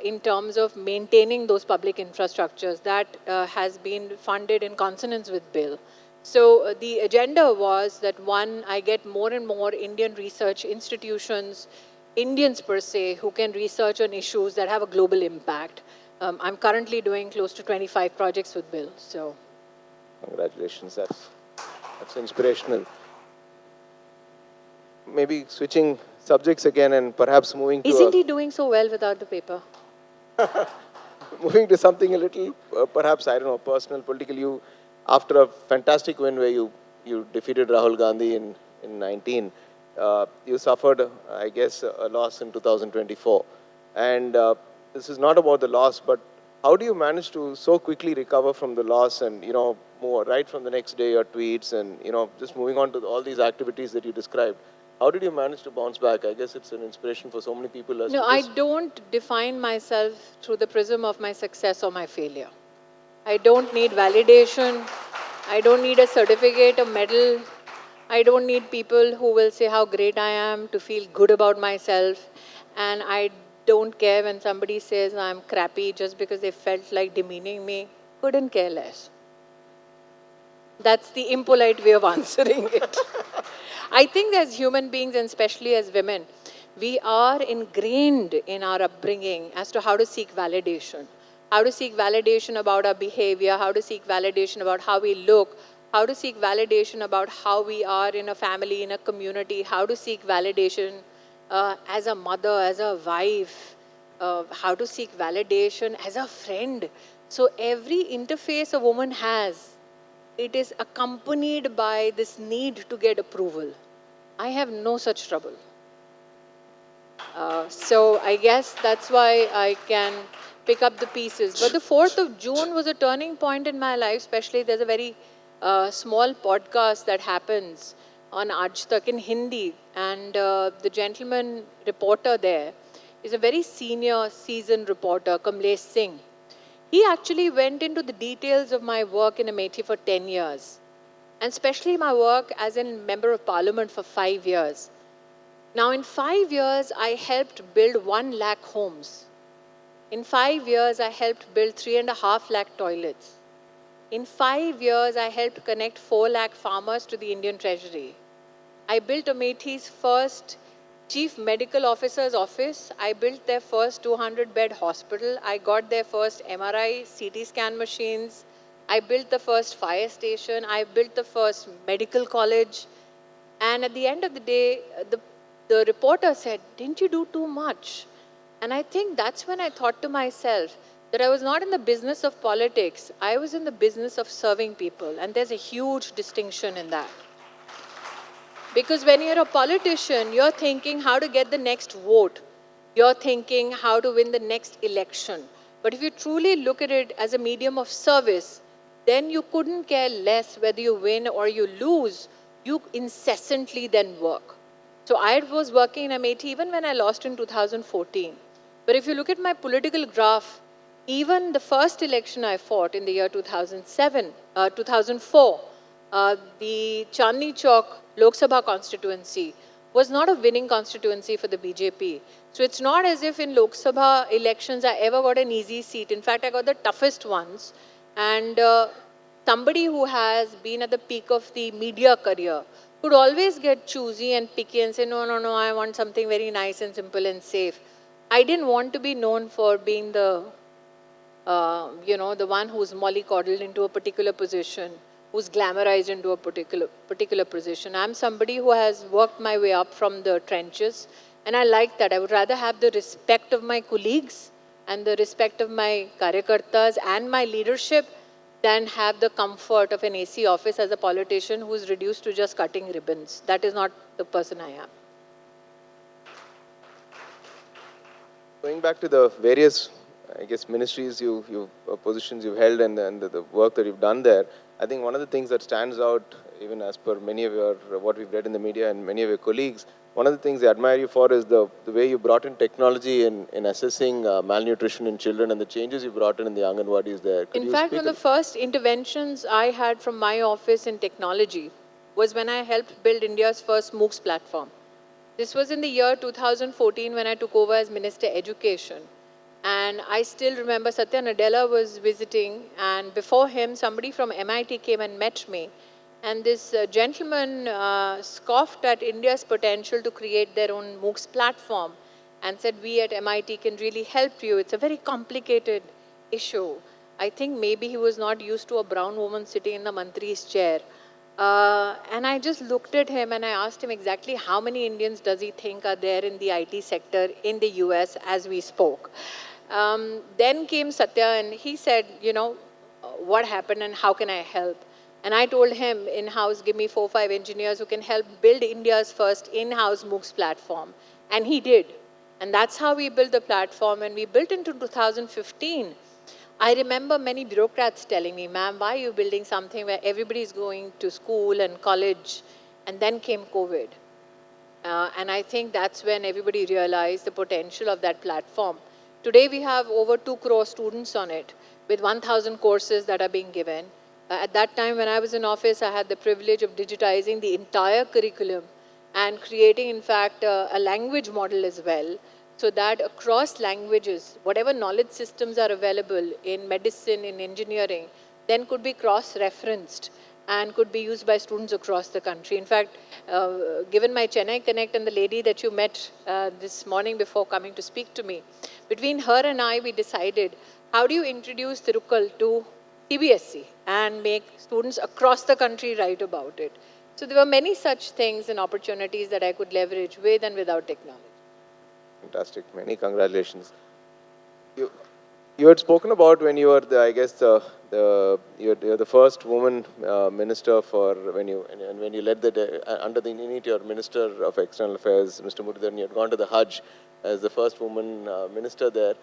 S4: in terms of maintaining those public infrastructures. That has been funded in consonance with Bill. So the agenda was that one, I get more and more Indian research institutions, Indians per se, who can research on issues that have a global impact. I'm currently doing close to 25 projects with Bill. So,
S1: congratulations. That's inspirational. Maybe switching subjects again and perhaps moving to
S4: isn't he doing so well without the paper?
S1: moving to something a little, perhaps, I don't know, personal, political. You, after a fantastic win where you defeated Rahul Gandhi in 19, you suffered, I guess, a loss in 2024. And this is not about the loss, but how do you manage to so quickly recover from the loss and, move right from the next day, your tweets and, just moving on to all these activities that you described? How did you manage to bounce back? I guess it's an inspiration for so many people.
S4: No, I don't define myself through the prism of my success or my failure. I don't need validation. I don't need a certificate, a medal. I don't need people who will say how great I am to feel good about myself. And I don't care when somebody says I'm crappy just because they felt like demeaning me. Couldn't care less. That's the impolite way of answering it. I think as human beings, and especially as women, we are ingrained in our upbringing as to how to seek validation. How to seek validation about our behavior, how to seek validation about how we look, how to seek validation about how we are in a family, in a community, how to seek validation as a mother, as a wife, how to seek validation as a friend. So every interface a woman has, it is accompanied by this need to get approval. I have no such trouble. So I guess that's why I can pick up the pieces. But the 4th of June was a turning point in my life, especially there's a very small podcast that happens on Aaj Tak in Hindi. And the gentleman reporter there is a very senior, seasoned reporter, Kamlesh Singh. He actually went into the details of my work in Amethi for 10 years. And especially my work as a member of parliament for 5 years. Now, in 5 years, I helped build 1 lakh homes. In 5 years, I helped build 3.5 lakh toilets. In 5 years, I helped connect 4 lakh farmers to the Indian Treasury. I built Amethi's first Chief Medical Officer's office. I built their first 200-bed hospital. I got their first MRI, CT scan machines. I built the first fire station. I built the first medical college. And at the end of the day, the reporter said, "Didn't you do too much?" And I think that's when I thought to myself that I was not in the business of politics. I was in the business of serving people. And there's a huge distinction in that. Because when you're a politician, you're thinking how to get the next vote. You're thinking how to win the next election. But if you truly look at it as a medium of service, then you couldn't care less whether you win or you lose. You incessantly then work. So I was working in Amethi even when I lost in 2014. But if you look at my political graph, even the first election I fought in the year 2004, the Chandni Chowk Lok Sabha constituency was not a winning constituency for the BJP. So it's not as if in Lok Sabha elections I ever got an easy seat. In fact, I got the toughest ones. And somebody who has been at the peak of the media career could always get choosy and picky and say, no, no, no, I want something very nice and simple and safe. I didn't want to be known for being the one who's mollycoddled into a particular position, who's glamorized into a particular position. I'm somebody who has worked my way up from the trenches, and I like that. I would rather have the respect of my colleagues and the respect of my karyakartas and my leadership than have the comfort of an AC office as a politician who's reduced to just cutting ribbons. That is not the person I am.
S1: Going back to the various, I guess, ministries, positions you've held and the work that you've done there, I think one of the things that stands out, even as per many of what we've read in the media and many of your colleagues, one of the things they admire you for is the way you brought in technology in assessing malnutrition in children and the changes you brought in the Anganwadis there.
S4: In fact, one of the first interventions I had from my office in technology was when I helped build India's first MOOCs platform. This was in the year 2014 when I took over as Minister Education. And I still remember Satya Nadella was visiting, and before him, somebody from MIT came and met me. And this gentleman scoffed at India's potential to create their own MOOCs platform and said, we at MIT can really help you. It's a very complicated issue. I think maybe he was not used to a brown woman sitting in the mantri's chair. And I just looked at him and I asked him exactly how many Indians does he think are there in the IT sector in the US as we spoke. Then came Satya and he said, you know, what happened and how can I help? And I told him in-house, give me 4-5 engineers who can help build India's first in-house MOOCs platform. And he did. And that's how we built the platform. And we built into 2015. I remember many bureaucrats telling me, ma'am, why are you building something where everybody is going to school and college? And then came COVID. And I think that's when everybody realized the potential of that platform. Today we have over 2 crore students on it with 1,000 courses that are being given. At that time when I was in office, I had the privilege of digitizing the entire curriculum and creating, in fact, a language model as well, so that across languages, whatever knowledge systems are available in medicine, in engineering, then could be cross-referenced and could be used by students across the country. In fact, given my Chennai Connect and the lady that you met this morning before coming to speak to me, between her and I, we decided, how do you introduce Tirukal to CBSE and make students across the country write about it? So there were many such things and opportunities that I could leverage with and without technology.
S1: Fantastic. Many congratulations. You had spoken about when you were the, I guess you're the first woman minister for when you led the under the unit your Minister of External Affairs, Mr. Muralidharan, you had gone to the Hajj as the first woman minister there.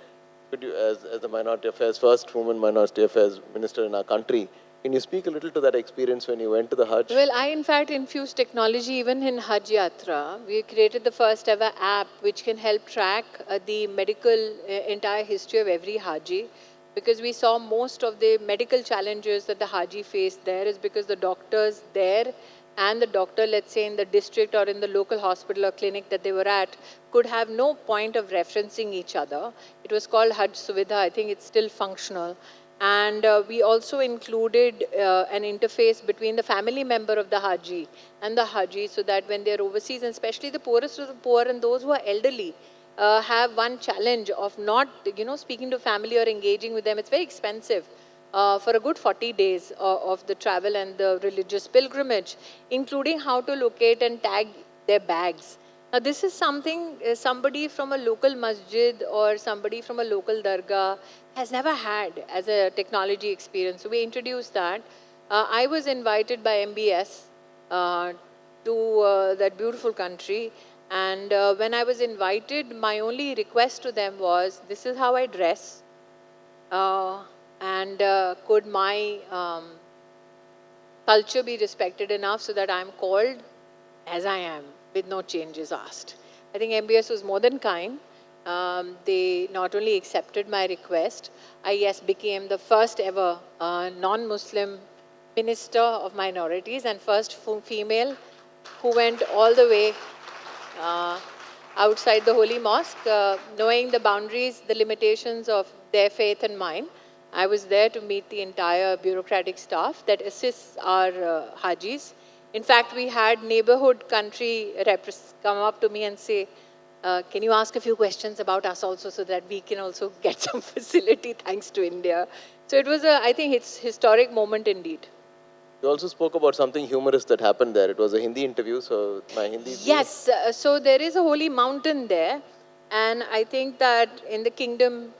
S1: Could you, as the Minority Affairs, first woman Minority Affairs minister in our country, can you speak a little to that experience when you went to the Hajj?
S4: Well, I in fact infused technology even in Hajj Yatra. We created the first ever app which can help track the medical entire history of every Haji, because we saw most of the medical challenges that the Haji faced there is because the doctors there and the doctor, let's say in the district or in the local hospital or clinic that they were at, could have no point of referencing each other. It was called Hajj Suvidha. I think it's still functional. And we also included an interface between the family member of the Haji and the Haji, so that when they're overseas, and especially the poorest of the poor and those who are elderly, have one challenge of not, speaking to family or engaging with them. It's very expensive for a good 40 days of the travel and the religious pilgrimage, including how to locate and tag their bags. Now, this is something somebody from a local masjid or somebody from a local dargah has never had as a technology experience. So we introduced that. I was invited by MBS to that beautiful country. And when I was invited, my only request to them was, this is how I dress. And could my culture be respected enough so that I'm called as I am, with no changes asked. I think MBS was more than kind. They not only accepted my request, I, yes, became the first ever non-Muslim minister of minorities and first female who went all the way outside the Holy Mosque, knowing the boundaries, the limitations of their faith and mine. I was there to meet the entire bureaucratic staff that assists our Hajis. In fact, we had neighborhood country reps come up to me and say, can you ask a few questions about us also so that we can also get some facility thanks to India. So it was, I think it's historic moment indeed.
S1: You also spoke about something humorous that happened there. It was a Hindi interview, so my Hindi...
S4: Yes, so there is a holy mountain there. And I think that in the kingdom,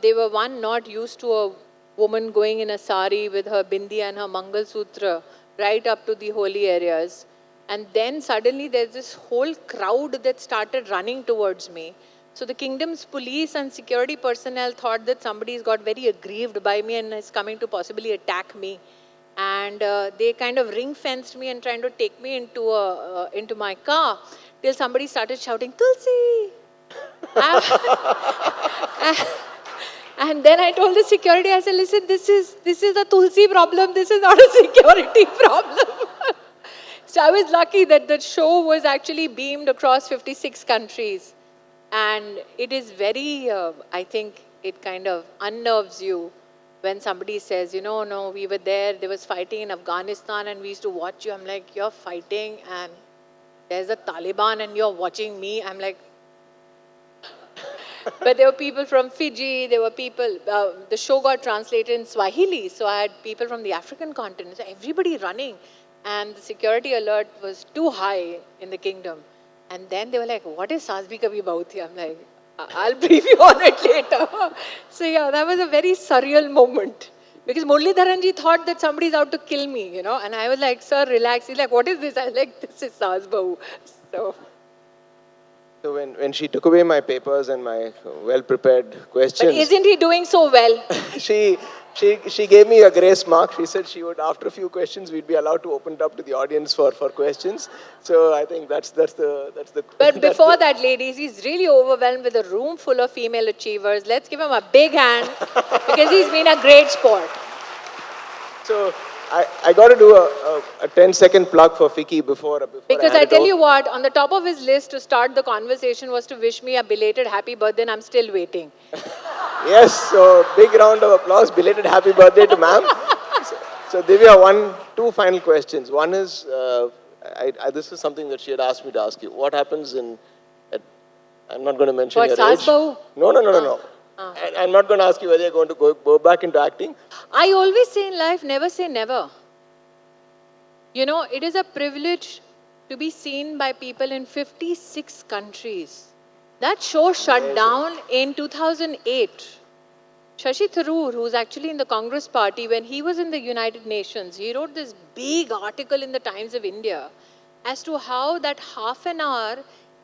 S4: they were not used to a woman going in a sari with her bindi and her Mangal Sutra right up to the holy areas. And then suddenly there's this whole crowd that started running towards me. So the kingdom's police and security personnel thought that somebody's got very aggrieved by me and is coming to possibly attack me. And they kind of ring-fenced me and trying to take me into my car till somebody started shouting, Tulsi! And then I told the security, I said, listen, this is a Tulsi problem. This is not a security problem. So I was lucky that the show was actually beamed across 56 countries. And it is very, I think, it kind of unnerves you when somebody says, no, we were there was fighting in Afghanistan and we used to watch you. I'm like, you're fighting and there's the Taliban and you're watching me. I'm like, But there were people from Fiji, there were people, the show got translated in Swahili, so I had people from the African continent, so everybody running. And the security alert was too high in the kingdom. And then they were like, what is Saas Bhi Kabhi Bahu Thi? I'm like, I'll brief you on it later. So yeah, that was a very surreal moment. Because Muralidharanji thought that somebody's out to kill me, you know. And I was like, sir, relax. He's like, what is this? I was like, this is Saas Bahu.
S1: So when she took away my papers and my well-prepared questions...
S4: But isn't he doing so well?
S1: she gave me a grace mark. She said she would, after a few questions, we'd be allowed to open it up to the audience for questions. So I think that's the...
S4: But before that, ladies, he's really overwhelmed with a room full of female achievers. Let's give him a big hand because he's been a great sport.
S1: So I got to do a 10-second plug for Fiki before
S4: Because
S1: I
S4: I
S1: hand
S4: tell
S1: it
S4: you
S1: over.
S4: what, on the top of his list to start the conversation was to wish me a belated happy birthday, and I'm still waiting.
S1: Yes, so big round of applause. Belated happy birthday to ma'am. So Divya, two final questions. One is, this is something that she had asked me to ask you. What happens I'm not going to mention
S4: What,
S1: your
S4: Saas
S1: age.
S4: Bahu?
S1: No. I'm not going to ask you whether you're going to go back into acting.
S4: I always say in life, never say never. You know, it is a privilege to be seen by people in 56 countries. That show shut down in 2008. Shashi Tharoor, who's actually in the Congress party, when he was in the United Nations, he wrote this big article in the Times of India as to how that half an hour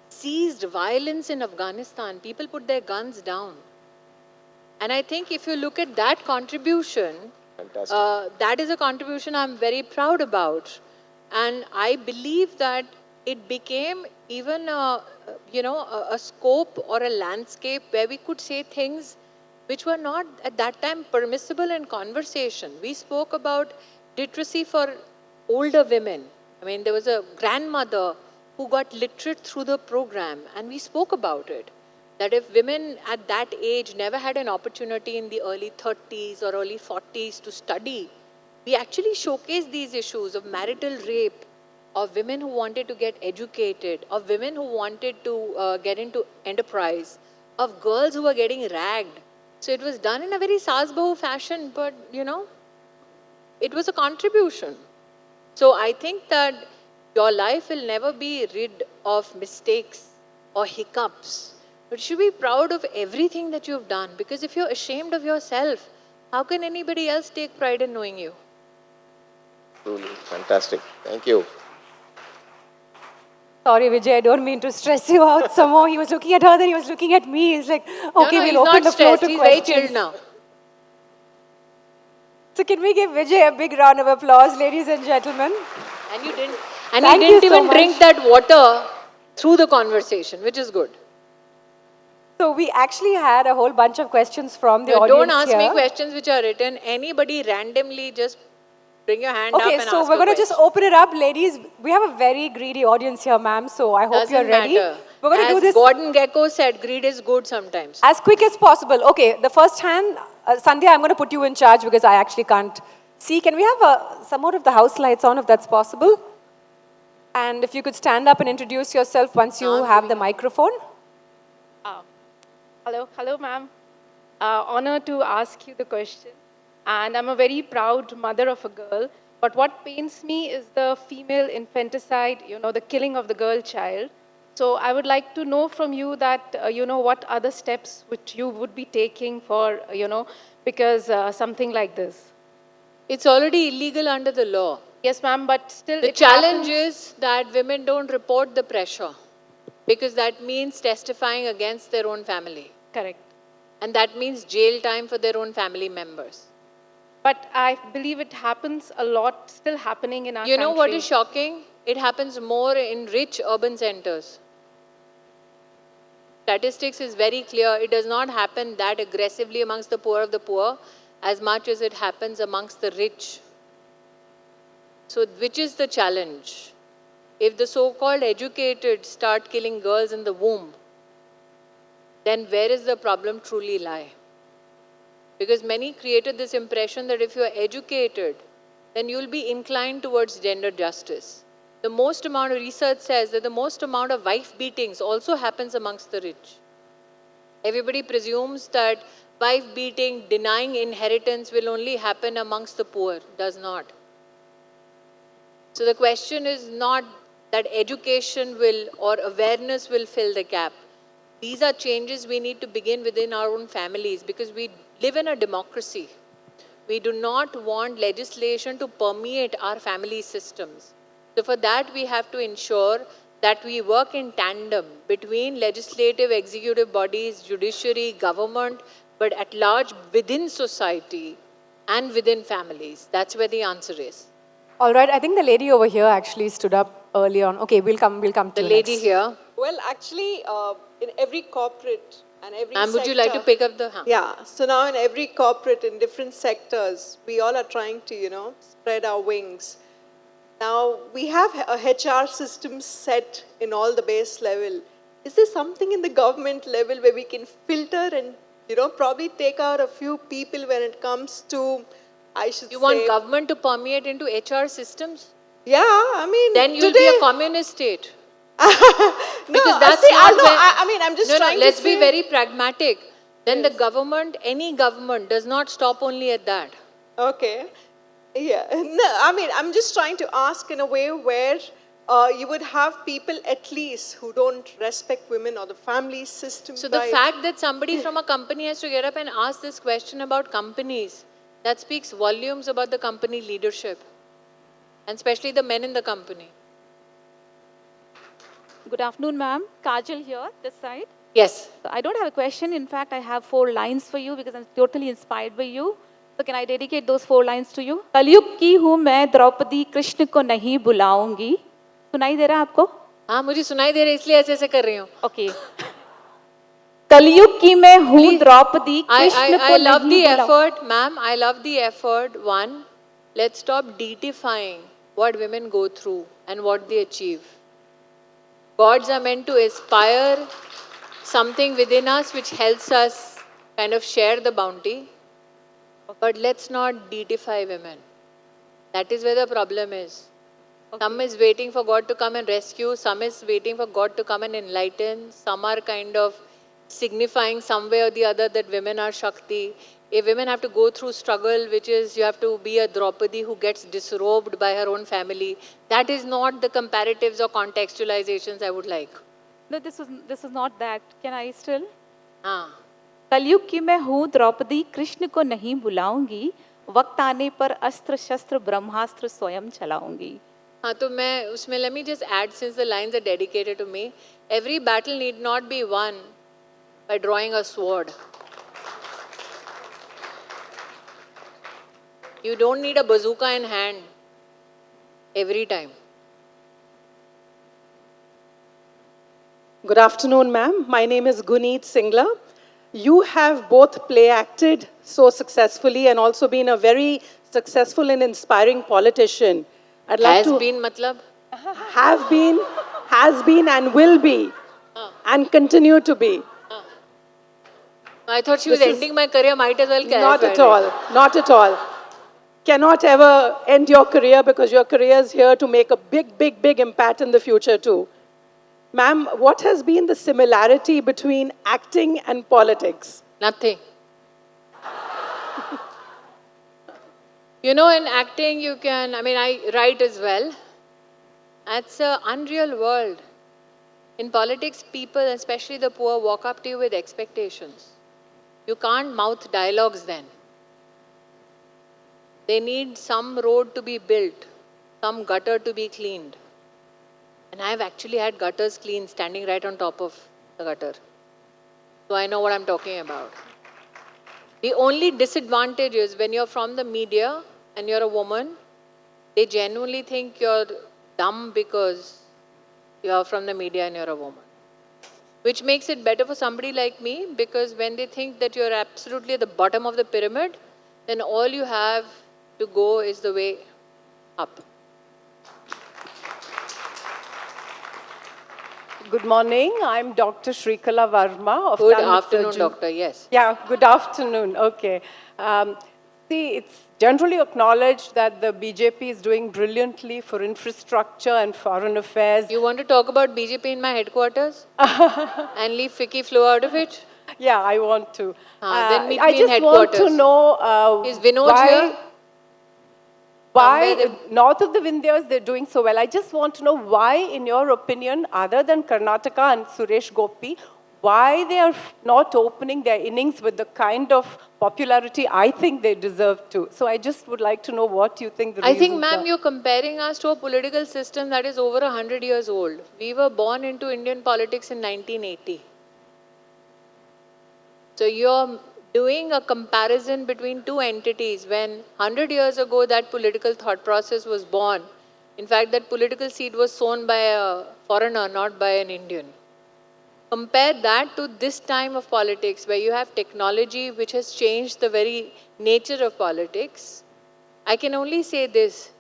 S4: ceased violence in Afghanistan. People put their guns down. And I think if you look at that contribution, that is a contribution I'm very proud about. And I believe that it became even a scope or a landscape where we could say things which were not at that time permissible in conversation. We spoke about literacy for older women. I mean, there was a grandmother who got literate through the program, and we spoke about it. That if women at that age never had an opportunity in the early 30s or early 40s to study, we actually showcased these issues of marital rape, of women who wanted to get educated, of women who wanted to get into enterprise, of girls who were getting ragged. So it was done in a very Saas Bahu fashion, but it was a contribution. So I think that your life will never be rid of mistakes or hiccups. But you should be proud of everything that you've done. Because if you're ashamed of yourself, how can anybody else take pride in knowing you?
S1: Truly fantastic. Thank you.
S10: Sorry, Vijay, I don't mean to stress you out some more. He was looking at her, then he was looking at me. He's like, okay, we'll open the floor to
S4: He's
S10: questions.
S4: very chilled now.
S10: So can we give Vijay a big round of applause, ladies and gentlemen?
S4: And you didn't, he didn't even drink that water through the conversation, which is good.
S10: So we actually had a whole bunch of questions from the
S4: No,
S10: audience
S4: don't ask
S10: here.
S4: me questions which are written. Anybody randomly just bring your hand up and ask
S10: Okay, so we're going to just open it up, ladies. We have a very greedy audience here, ma'am, so I hope you're ready.
S4: Matter.
S10: We're going to do this
S4: Gordon Gekko said, greed is good sometimes.
S10: as quick as possible. Okay, the first hand, Sandhya, I'm going to put you in charge because I actually can't see. Can we have some more of the house lights on if that's possible? And if you could stand up and introduce yourself once you have the microphone.
S5: Hello, ma'am. Honor to ask you the question. And I'm a very proud mother of a girl. But what pains me is the female infanticide, the killing of the girl child. So I would like to know from you that, what other steps which you would be taking for, because something like this.
S4: It's already illegal under the law.
S5: Yes, ma'am, but still
S4: the challenge is that women don't report the pressure because that means testifying against their own family.
S5: Correct.
S4: And that means jail time for their own family members.
S5: But I believe it happens a lot, still happening in our country.
S4: You know what is shocking? It happens more in rich urban centers. Statistics is very clear. It does not happen that aggressively amongst the poor of the poor as much as it happens amongst the rich. So which is the challenge? If the so-called educated start killing girls in the womb, then where is the problem truly lie? Because many created this impression that if you are educated, then you will be inclined towards gender justice. The most amount of research says that the most amount of wife beatings also happens amongst the rich. Everybody presumes that wife beating, denying inheritance will only happen amongst the poor. Does not. So the question is not that education will or awareness will fill the gap. These are changes we need to begin within our own families because we live in a democracy. We do not want legislation to permeate our family systems. So for that, we have to ensure that we work in tandem between legislative, executive bodies, judiciary, government, but at large within society and within families. That's where the answer is.
S17: All right, I think the lady over here actually stood up early on. Okay, we'll come to
S4: The
S17: you
S4: lady
S17: next.
S4: here.
S3: Well, actually, in every corporate and every
S4: Ma'am,
S3: sector...
S4: would you like to pick up the...
S3: Yeah, so now in every corporate, in different sectors, we all are trying to, spread our wings. Now, we have a HR system set in all the base level. Is there something in the government level where we can filter and, probably take out a few people when it comes to, I should say...
S4: You want government to permeate into HR systems?
S3: Yeah, I mean,
S4: then you'll be a communist state.
S3: Because
S4: that's
S3: see,
S4: not
S3: no,
S4: where...
S3: I mean, I'm just trying
S4: let's
S3: to
S4: be
S3: say...
S4: very pragmatic. Then the government, any government, does not stop only at that.
S3: Okay. Yeah. No, I mean, I'm just trying to ask in a way where you would have people at least who don't respect women or the family system.
S4: So the fact that somebody from a company has to get up and ask this question about companies, that speaks volumes about the company leadership, and especially the men in the company.
S7: Good afternoon, ma'am. Kajal here, this side.
S4: Yes.
S7: So I don't have a question. In fact, I have 4 lines for you because I'm totally inspired by you. So can I dedicate those 4 lines to you? कलयुग की हूँ मैं द्रौपदी कृष्ण को नहीं बुलाऊंगी. सुनाई दे रहा है आपको?
S4: हाँ, मुझे सुनाई दे रहा है इसलिए ऐसे कर रही हूँ.
S7: Okay. कलयुग की मैं हूँ द्रौपदी कृष्ण को
S4: I love the
S7: नहीं
S4: effort, ma'am. I love the effort. One, let's stop deifying what women go through and what they achieve. Gods are meant to aspire something within us which helps us kind of share the bounty. But let's not deify women. That is where the problem is. Some is waiting for God to come and rescue. Some is waiting for God to come and enlighten. Some are kind of signifying some way or the other that women are Shakti. If women have to go through struggle, which is you have to be a Draupadi who gets disrobed by her own family, that is not the comparatives or contextualizations I would like.
S7: No, this is not that. Can I still?
S4: हाँ.
S7: कलयुग की मैं हूँ द्रौपदी कृष्ण को नहीं बुलाऊंगी. वक्त आने पर अस्त्र शस्त्र ब्रह्मास्त्र स्वयं चलाऊंगी.
S4: हाँ, तो मैं उसमें let me just add, since the lines are dedicated to me, every battle need not be won by drawing a sword. You don't need a bazooka in hand every time.
S23: Good afternoon, ma'am. My name is Guneet Singla. You have both play acted so successfully and also been a very successful and inspiring politician. I'd like
S4: Has been, matlab?
S23: Have been, has been and will be and continue to be.
S4: I thought she was ending my career, might as well
S23: Not at all, not at all. Cannot ever end your career because your career is here to make a big, big, big impact in the future too. Ma'am, what has been the similarity between acting and politics?
S4: Nothing. You know, in acting, you can, I write as well. It's an unreal world. In politics, people, especially the poor, walk up to you with expectations. You can't mouth dialogues then. They need some road to be built, some gutter to be cleaned. And I've actually had gutters cleaned standing right on top of the gutter. So I know what I'm talking about. The only disadvantage is when you're from the media and you're a woman, they genuinely think you're dumb because you're from the media and you're a woman. Which makes it better for somebody like me, because when they think that you're absolutely at the bottom of the pyramid, then all you have to go is the way up.
S24: Good morning. I'm Dr. Shrikala Varma of
S4: Good
S24: Tamil
S4: afternoon,
S24: Surgeon.
S4: doctor, yes.
S24: Yeah, good afternoon. Okay. See, it's generally acknowledged that the BJP is doing brilliantly for infrastructure and foreign affairs.
S4: You want to talk about BJP in my headquarters? And leave FLO out of it?
S24: Yeah, I want to.
S4: Then meet
S24: I
S4: me in
S24: just want to
S4: headquarters.
S24: know
S4: Is Vinod here?
S24: why north of the Vindhyas they're doing so well. I just want to know why, in your opinion, other than Karnataka and Suresh Gopi, why they are not opening their innings with the kind of popularity I think they deserve to. So I just would like to know what you think the
S4: I think,
S24: reasons
S4: ma'am,
S24: are.
S4: you're comparing us to a political system that is over 100 years old. We were born into Indian politics in 1980. So you're doing a comparison between two entities when 100 years ago that political thought process was born. In fact, that political seed was sown by a foreigner, not by an Indian. Compare that to this time of politics where you have technology which has changed the very nature of politics. I can only say this.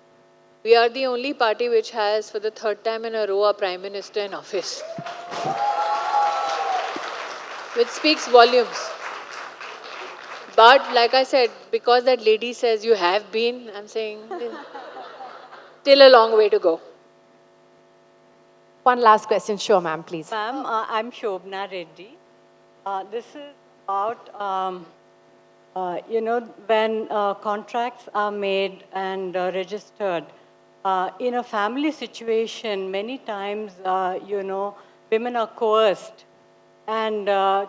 S4: We are the only party which has, for the third time in a row, a Prime Minister in office. Which speaks volumes. But like I said, because that lady says you have been, I'm saying, still a long way to go.
S2: One last question. Sure, ma'am, please.
S8: Ma'am, I'm Shobna Reddy. This is about, when contracts are made and registered. In a family situation, many times, women are coerced. And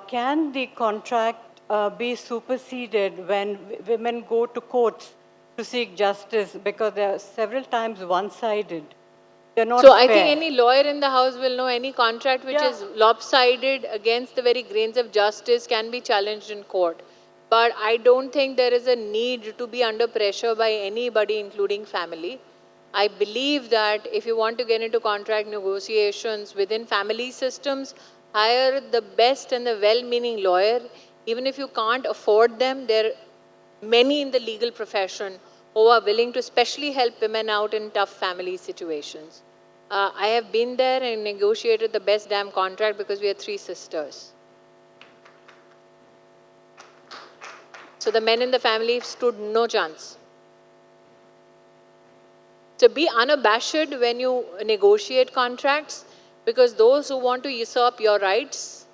S8: can the contract be superseded when women go to courts to seek justice? Because they are several times one-sided. They're not
S4: So
S8: fair.
S4: I think any lawyer in the house will know any contract which is lopsided against the very grains of justice can be challenged in court. But I don't think there is a need to be under pressure by anybody, including family. I believe that if you want to get into contract negotiations within family systems, hire the best and the well-meaning lawyer. Even if you can't afford them, there are many in the legal profession who are willing to especially help women out in tough family situations. I have been there and negotiated the best damn contract because we are three sisters. So the men in the family stood no chance. So be unabashed when you negotiate contracts, because those who want to usurp your rights,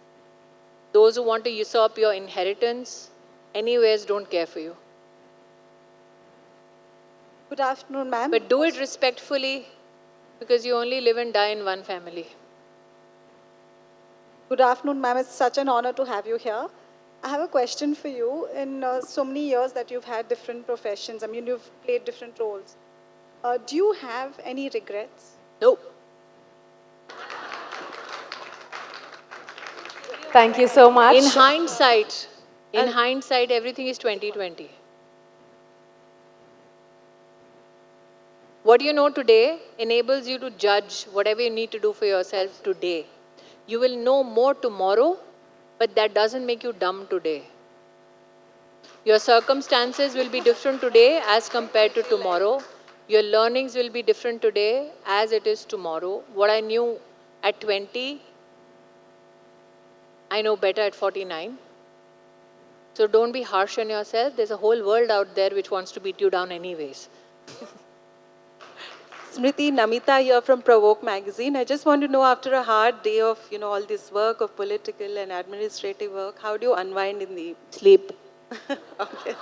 S4: those who want to usurp your inheritance, anyways don't care for you.
S9: Good afternoon, ma'am.
S4: But do it respectfully, because you only live and die in one family.
S9: Good afternoon, ma'am. It's such an honor to have you here. I have a question for you. In so many years that you've had different professions, I mean, you've played different roles. Do you have any regrets?
S4: No.
S2: Thank you so much.
S4: In hindsight, everything is 2020. What you know today enables you to judge whatever you need to do for yourself today. You will know more tomorrow, but that doesn't make you dumb today. Your circumstances will be different today as compared to tomorrow. Your learnings will be different today as it is tomorrow. What I knew at 20, I know better at 49. So don't be harsh on yourself. There's a whole world out there which wants to beat you down anyways.
S23: Smriti, Namita here from Provoke magazine. I just want to know, after a hard day of, all this work of political and administrative work, how do you unwind in the
S4: sleep?
S23: Okay.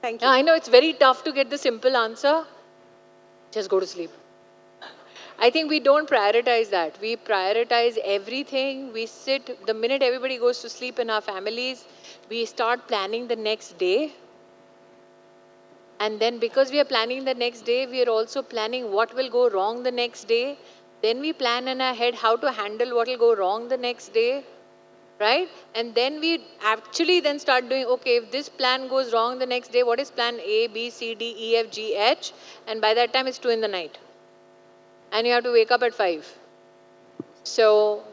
S23: Thank you.
S4: I know it's very tough to get the simple answer. Just go to sleep. I think we don't prioritize that. We prioritize everything. We sit, the minute everybody goes to sleep in our families, we start planning the next day. And then because we are planning the next day, we are also planning what will go wrong the next day. Then we plan in our head how to handle what will go wrong the next day. Right? And then we actually then start doing, okay, if this plan goes wrong the next day, what is plan A, B, C, D, E, F, G, H? And by that time it's 2 in the night. And you have to wake up at 5. So,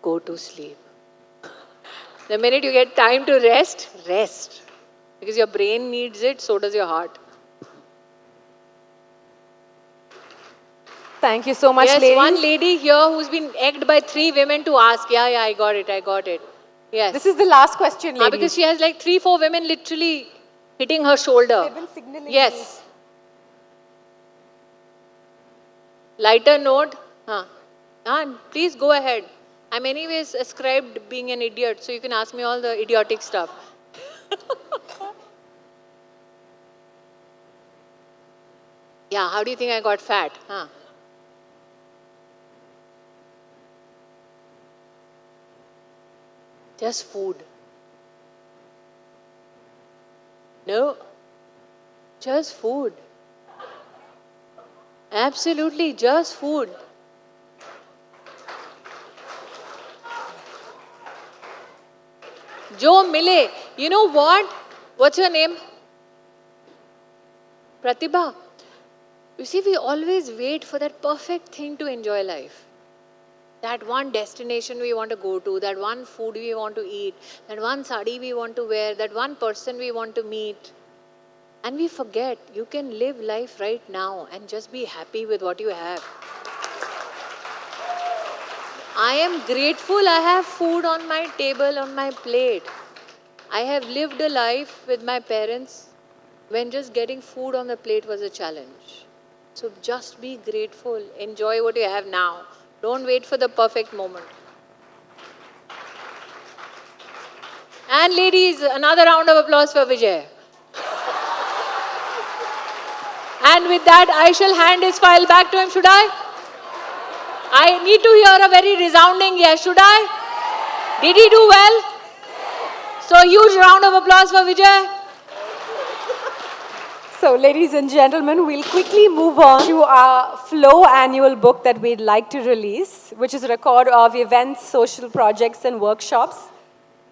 S4: go to sleep. The minute you get time to rest, rest. Because your brain needs it, so does your heart.
S2: Thank you so much,
S4: yes,
S2: ladies.
S4: One lady here who's been egged by 3 women to ask, yeah, I got it. Yes.
S2: This is the last question, ladies.
S4: Because she has like 3-4 women literally hitting her shoulder.
S2: They've been signaling
S4: yes. Lighter note. Please go ahead. I'm anyways ascribed being an idiot, so you can ask me all the idiotic stuff. Yeah, how do you think I got fat? Huh? Just food. No, just food. Absolutely, just food. Jo Mile, you know what? What's your name? Pratibha. You see, we always wait for that perfect thing to enjoy life. That one destination we want to go to, that one food we want to eat, that one sari we want to wear, that one person we want to meet. And we forget you can live life right now and just be happy with what you have. I am grateful I have food on my table, on my plate. I have lived a life with my parents when just getting food on the plate was a challenge. So just be grateful. Enjoy what you have now. Don't wait for the perfect moment. And ladies, another round of applause for Vijay. And with that, I shall hand his file back to him. Should I? I need to hear a very resounding yes. Should I? Did he do well? So huge round of applause for Vijay.
S10: So, ladies and gentlemen, we'll quickly move on to our FLO annual book that we'd like to release, which is a record of events, social projects, and workshops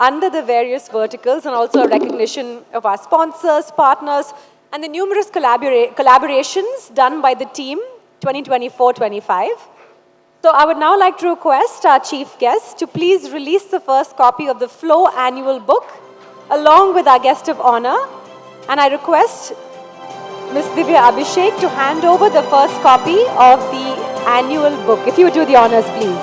S10: under the various verticals, and also a recognition of our sponsors, partners, and the numerous collaborations done by the team 2024-25. So, I would now like to request our chief guest to please release the first copy of the FLO annual book along with our guest of honor. And I request Ms. Divya Abhishek to hand over the first copy of the annual book. If you would do the honors, please.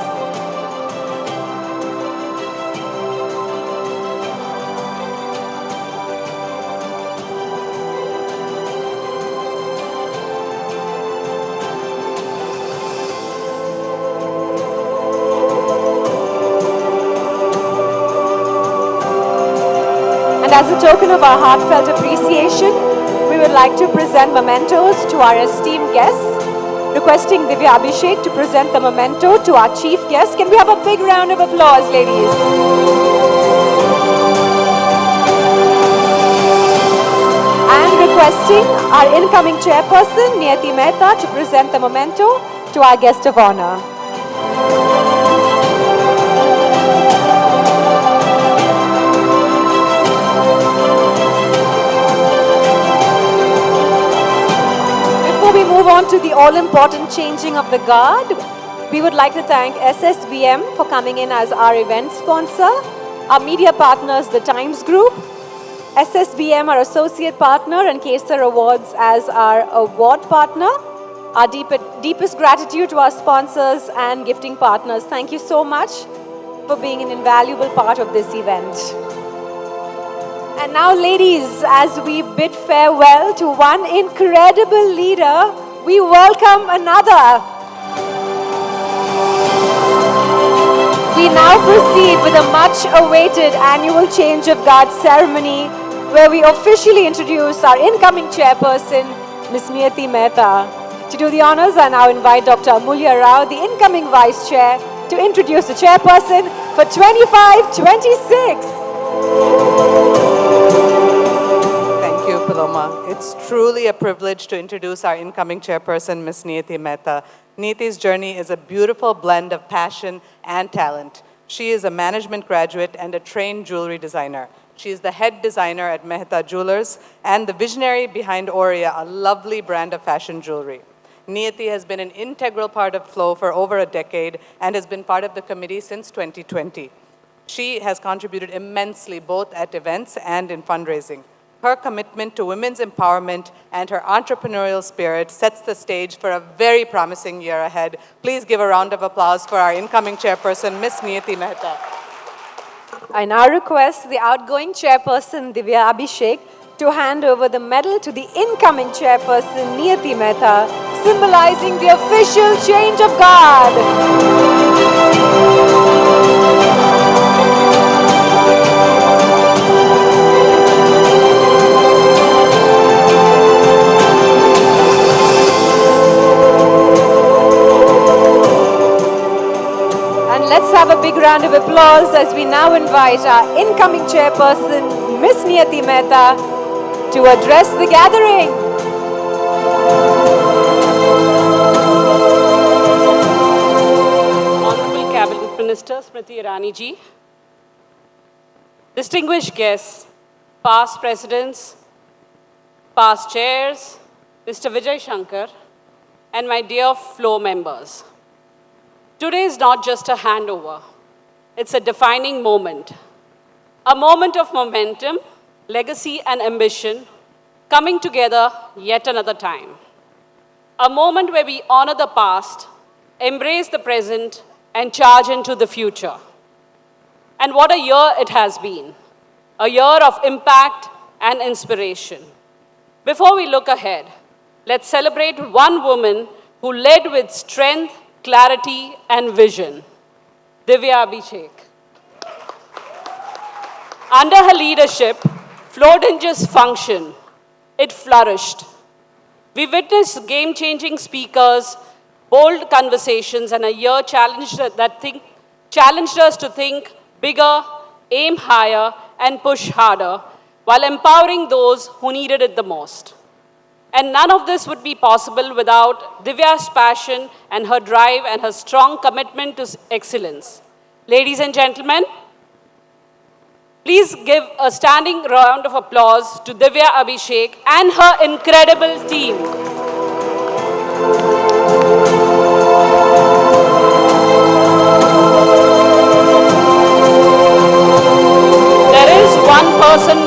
S10: And as a token of our heartfelt appreciation, we would like to present mementos to our esteemed guests. Requesting Divya Abhishek to present the memento to our chief guest. Can we have a big round of applause, ladies? And requesting our incoming chairperson, Niyati Mehta, to present the memento to our guest of honor. Before we move on to the all-important changing of the guard, we would like to thank SSVM for coming in as our event sponsor, our media partners, the Times Group, SSVM, our associate partner, and Kesar Awards as our award partner. Our deepest gratitude to our sponsors and gifting partners. Thank you so much for being an invaluable part of this event. And now, ladies, as we bid farewell to one incredible leader, we welcome another. We now proceed with a much-awaited annual change of guard ceremony, where we officially introduce our incoming chairperson, Ms. Niyati Mehta. To do the honors, I now invite Dr. Amulya Rao, the incoming vice chair, to introduce the chairperson for 25-26.
S6: Thank you, Paloma. It's truly a privilege to introduce our incoming chairperson, Ms. Niyati Mehta. Niyati's journey is a beautiful blend of passion and talent. She is a management graduate and a trained jewelry designer. She is the head designer at Mehta Jewelers and the visionary behind Aurea, a lovely brand of fashion jewelry. Niyati has been an integral part of FLO for over a decade and has been part of the committee since 2020. She has contributed immensely both at events and in fundraising. Her commitment to women's empowerment and her entrepreneurial spirit sets the stage for a very promising year ahead. Please give a round of applause for our incoming chairperson, Ms. Niyati Mehta.
S10: I now request the outgoing chairperson, Divya Abhishek, to hand over the medal to the incoming chairperson, Niyati Mehta, symbolizing the official change of guard. And let's have a big round of applause as we now invite our incoming chairperson, Miss Niyati Mehta, to address the gathering.
S11: Honorable Cabinet Minister Smriti Irani ji, distinguished guests, past presidents, past chairs, Mr. Vijay Shankar, and my dear FLO members. Today is not just a handover, it's a defining moment. A moment of momentum, legacy, and ambition coming together yet another time. A moment where we honor the past, embrace the present, and charge into the future. And what a year it has been. A year of impact and inspiration. Before we look ahead, let's celebrate one woman who led with strength, clarity, and vision. Divya Abhishek. Under her leadership, FLO didn't just function, it flourished. We witnessed game-changing speakers, bold conversations, and a year challenged us to think bigger, aim higher, and push harder, while empowering those who needed it the most. And none of this would be possible without Divya's passion and her drive and her strong commitment to excellence. Ladies and gentlemen, please give a standing round of applause to Divya Abhishek and her incredible team. There is one person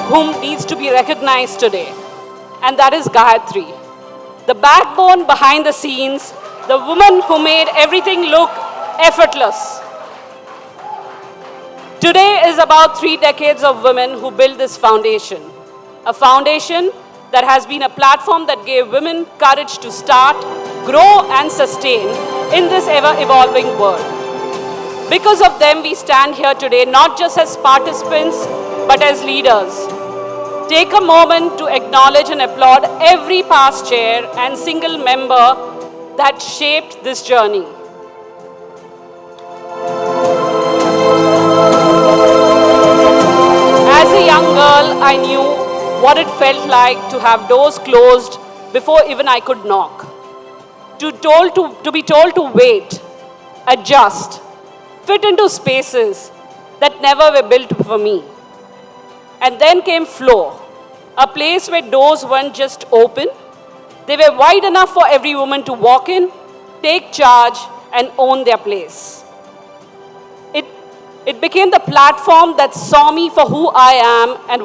S11: whom needs to be recognized today, and that is Gayatri, the backbone behind the scenes, the woman who made everything look effortless. Today is about 3 decades of women who built this foundation, a foundation that has been a platform that gave women courage to start, grow, and sustain in this ever-evolving world. Because of them, we stand here today not just as participants, but as leaders. Take a moment to acknowledge and applaud every past chair and single member that shaped this journey. As a young girl, I knew what it felt like to have doors closed before even I could knock. To be told to wait, adjust, fit into spaces that never were built for me. And then came FLO, a place where doors weren't just open, they were wide enough for every woman to walk in, take charge, and own their place. It became the platform that saw me for who I am and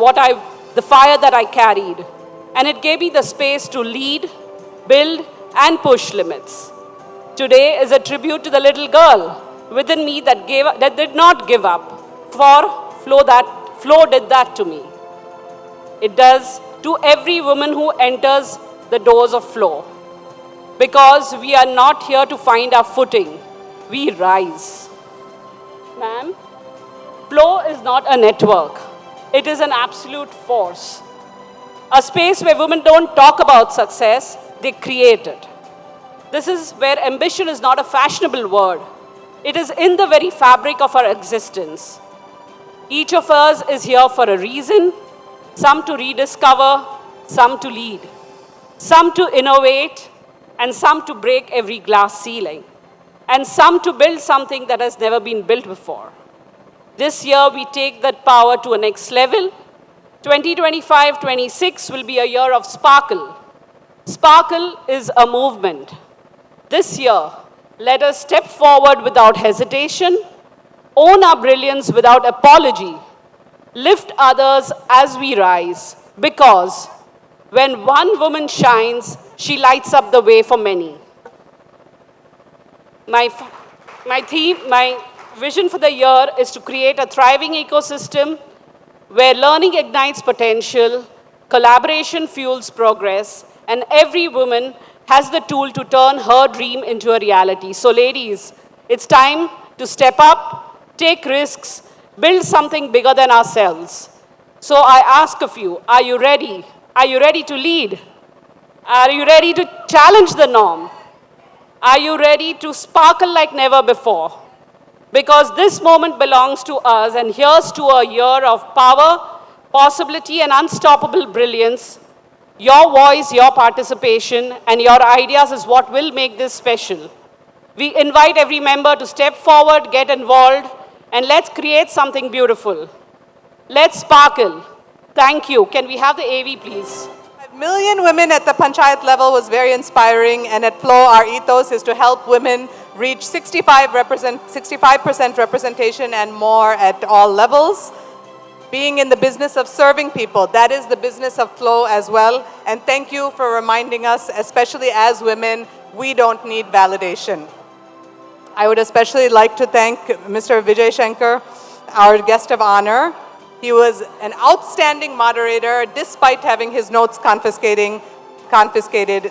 S11: the fire that I carried. And it gave me the space to lead, build, and push limits. Today is a tribute to the little girl within me that did not give up. For FLO did that to me. It does to every woman who enters the doors of FLO. Because we are not here to find our footing, we rise. Ma'am, FLO is not a network. It is an absolute force. A space where women don't talk about success, they create it. This is where ambition is not a fashionable word. It is in the very fabric of our existence. Each of us is here for a reason, some to rediscover, some to lead, some to innovate, and some to break every glass ceiling, and some to build something that has never been built before. This year, we take that power to a next level. 2025-26 will be a year of sparkle. Sparkle is a movement. This year, let us step forward without hesitation, own our brilliance without apology, lift others as we rise, because when one woman shines, she lights up the way for many. My vision for the year is to create a thriving ecosystem where learning ignites potential, collaboration fuels progress, and every woman has the tool to turn her dream into a reality. So ladies, it's time to step up, take risks, build something bigger than ourselves. So I ask of you, are you ready? Are you ready to lead? Are you ready to challenge the norm? Are you ready to sparkle like never before? Because this moment belongs to us, and here's to a year of power, possibility, and unstoppable brilliance. Your voice, your participation, and your ideas is what will make this special. We invite every member to step forward, get involved, and let's create something beautiful. Let's sparkle. Thank you. Can we have the AV, please?
S6: 5 million women at the panchayat level was very inspiring, and at FLO, our ethos is to help women reach 65% representation and more at all levels. Being in the business of serving people, that is the business of FLO as well. And thank you for reminding us, especially as women, we don't need validation. I would especially like to thank Mr. Vijay Shankar, our guest of honor. He was an outstanding moderator despite having his notes confiscated.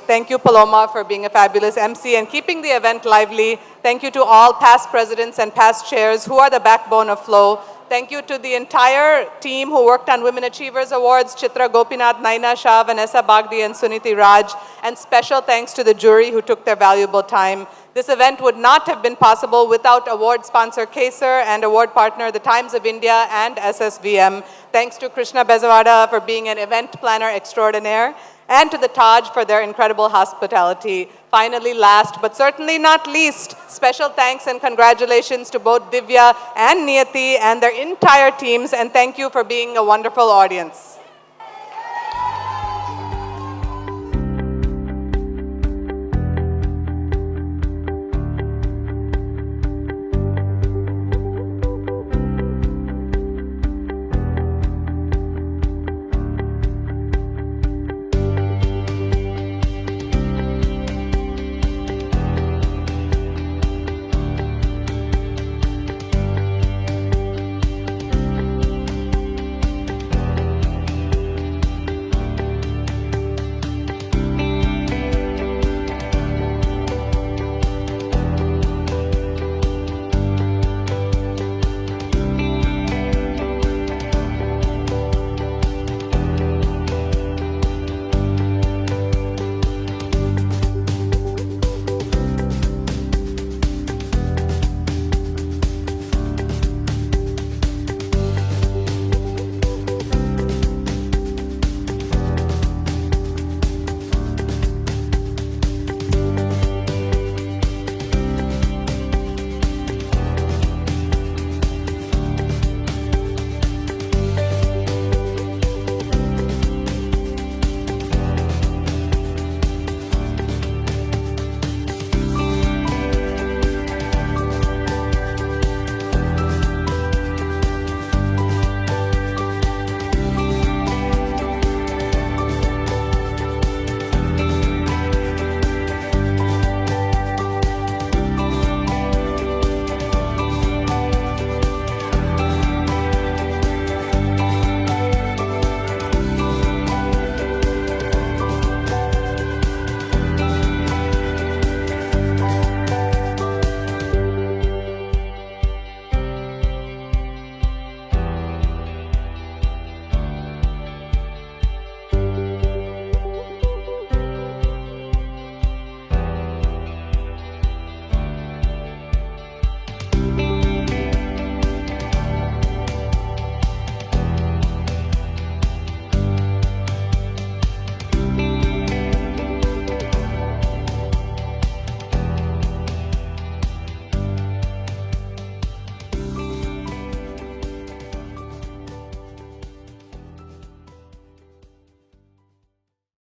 S6: Thank you, Paloma, for being a fabulous MC and keeping the event lively. Thank you to all past presidents and past chairs who are the backbone of FLO. Thank you to the entire team who worked on Women Achievers Awards, Chitra Gopinath, Naina Shah, Vanessa Bagdi, and Suniti Raj. And special thanks to the jury who took their valuable time. This event would not have been possible without award sponsor Kaser and award partner the Times of India and SSVM. Thanks to Krishna Bezawada for being an event planner extraordinaire, and to the Taj for their incredible hospitality. Finally, last but certainly not least, special thanks and congratulations to both Divya and Niyati and their entire teams, and thank you for being a wonderful audience.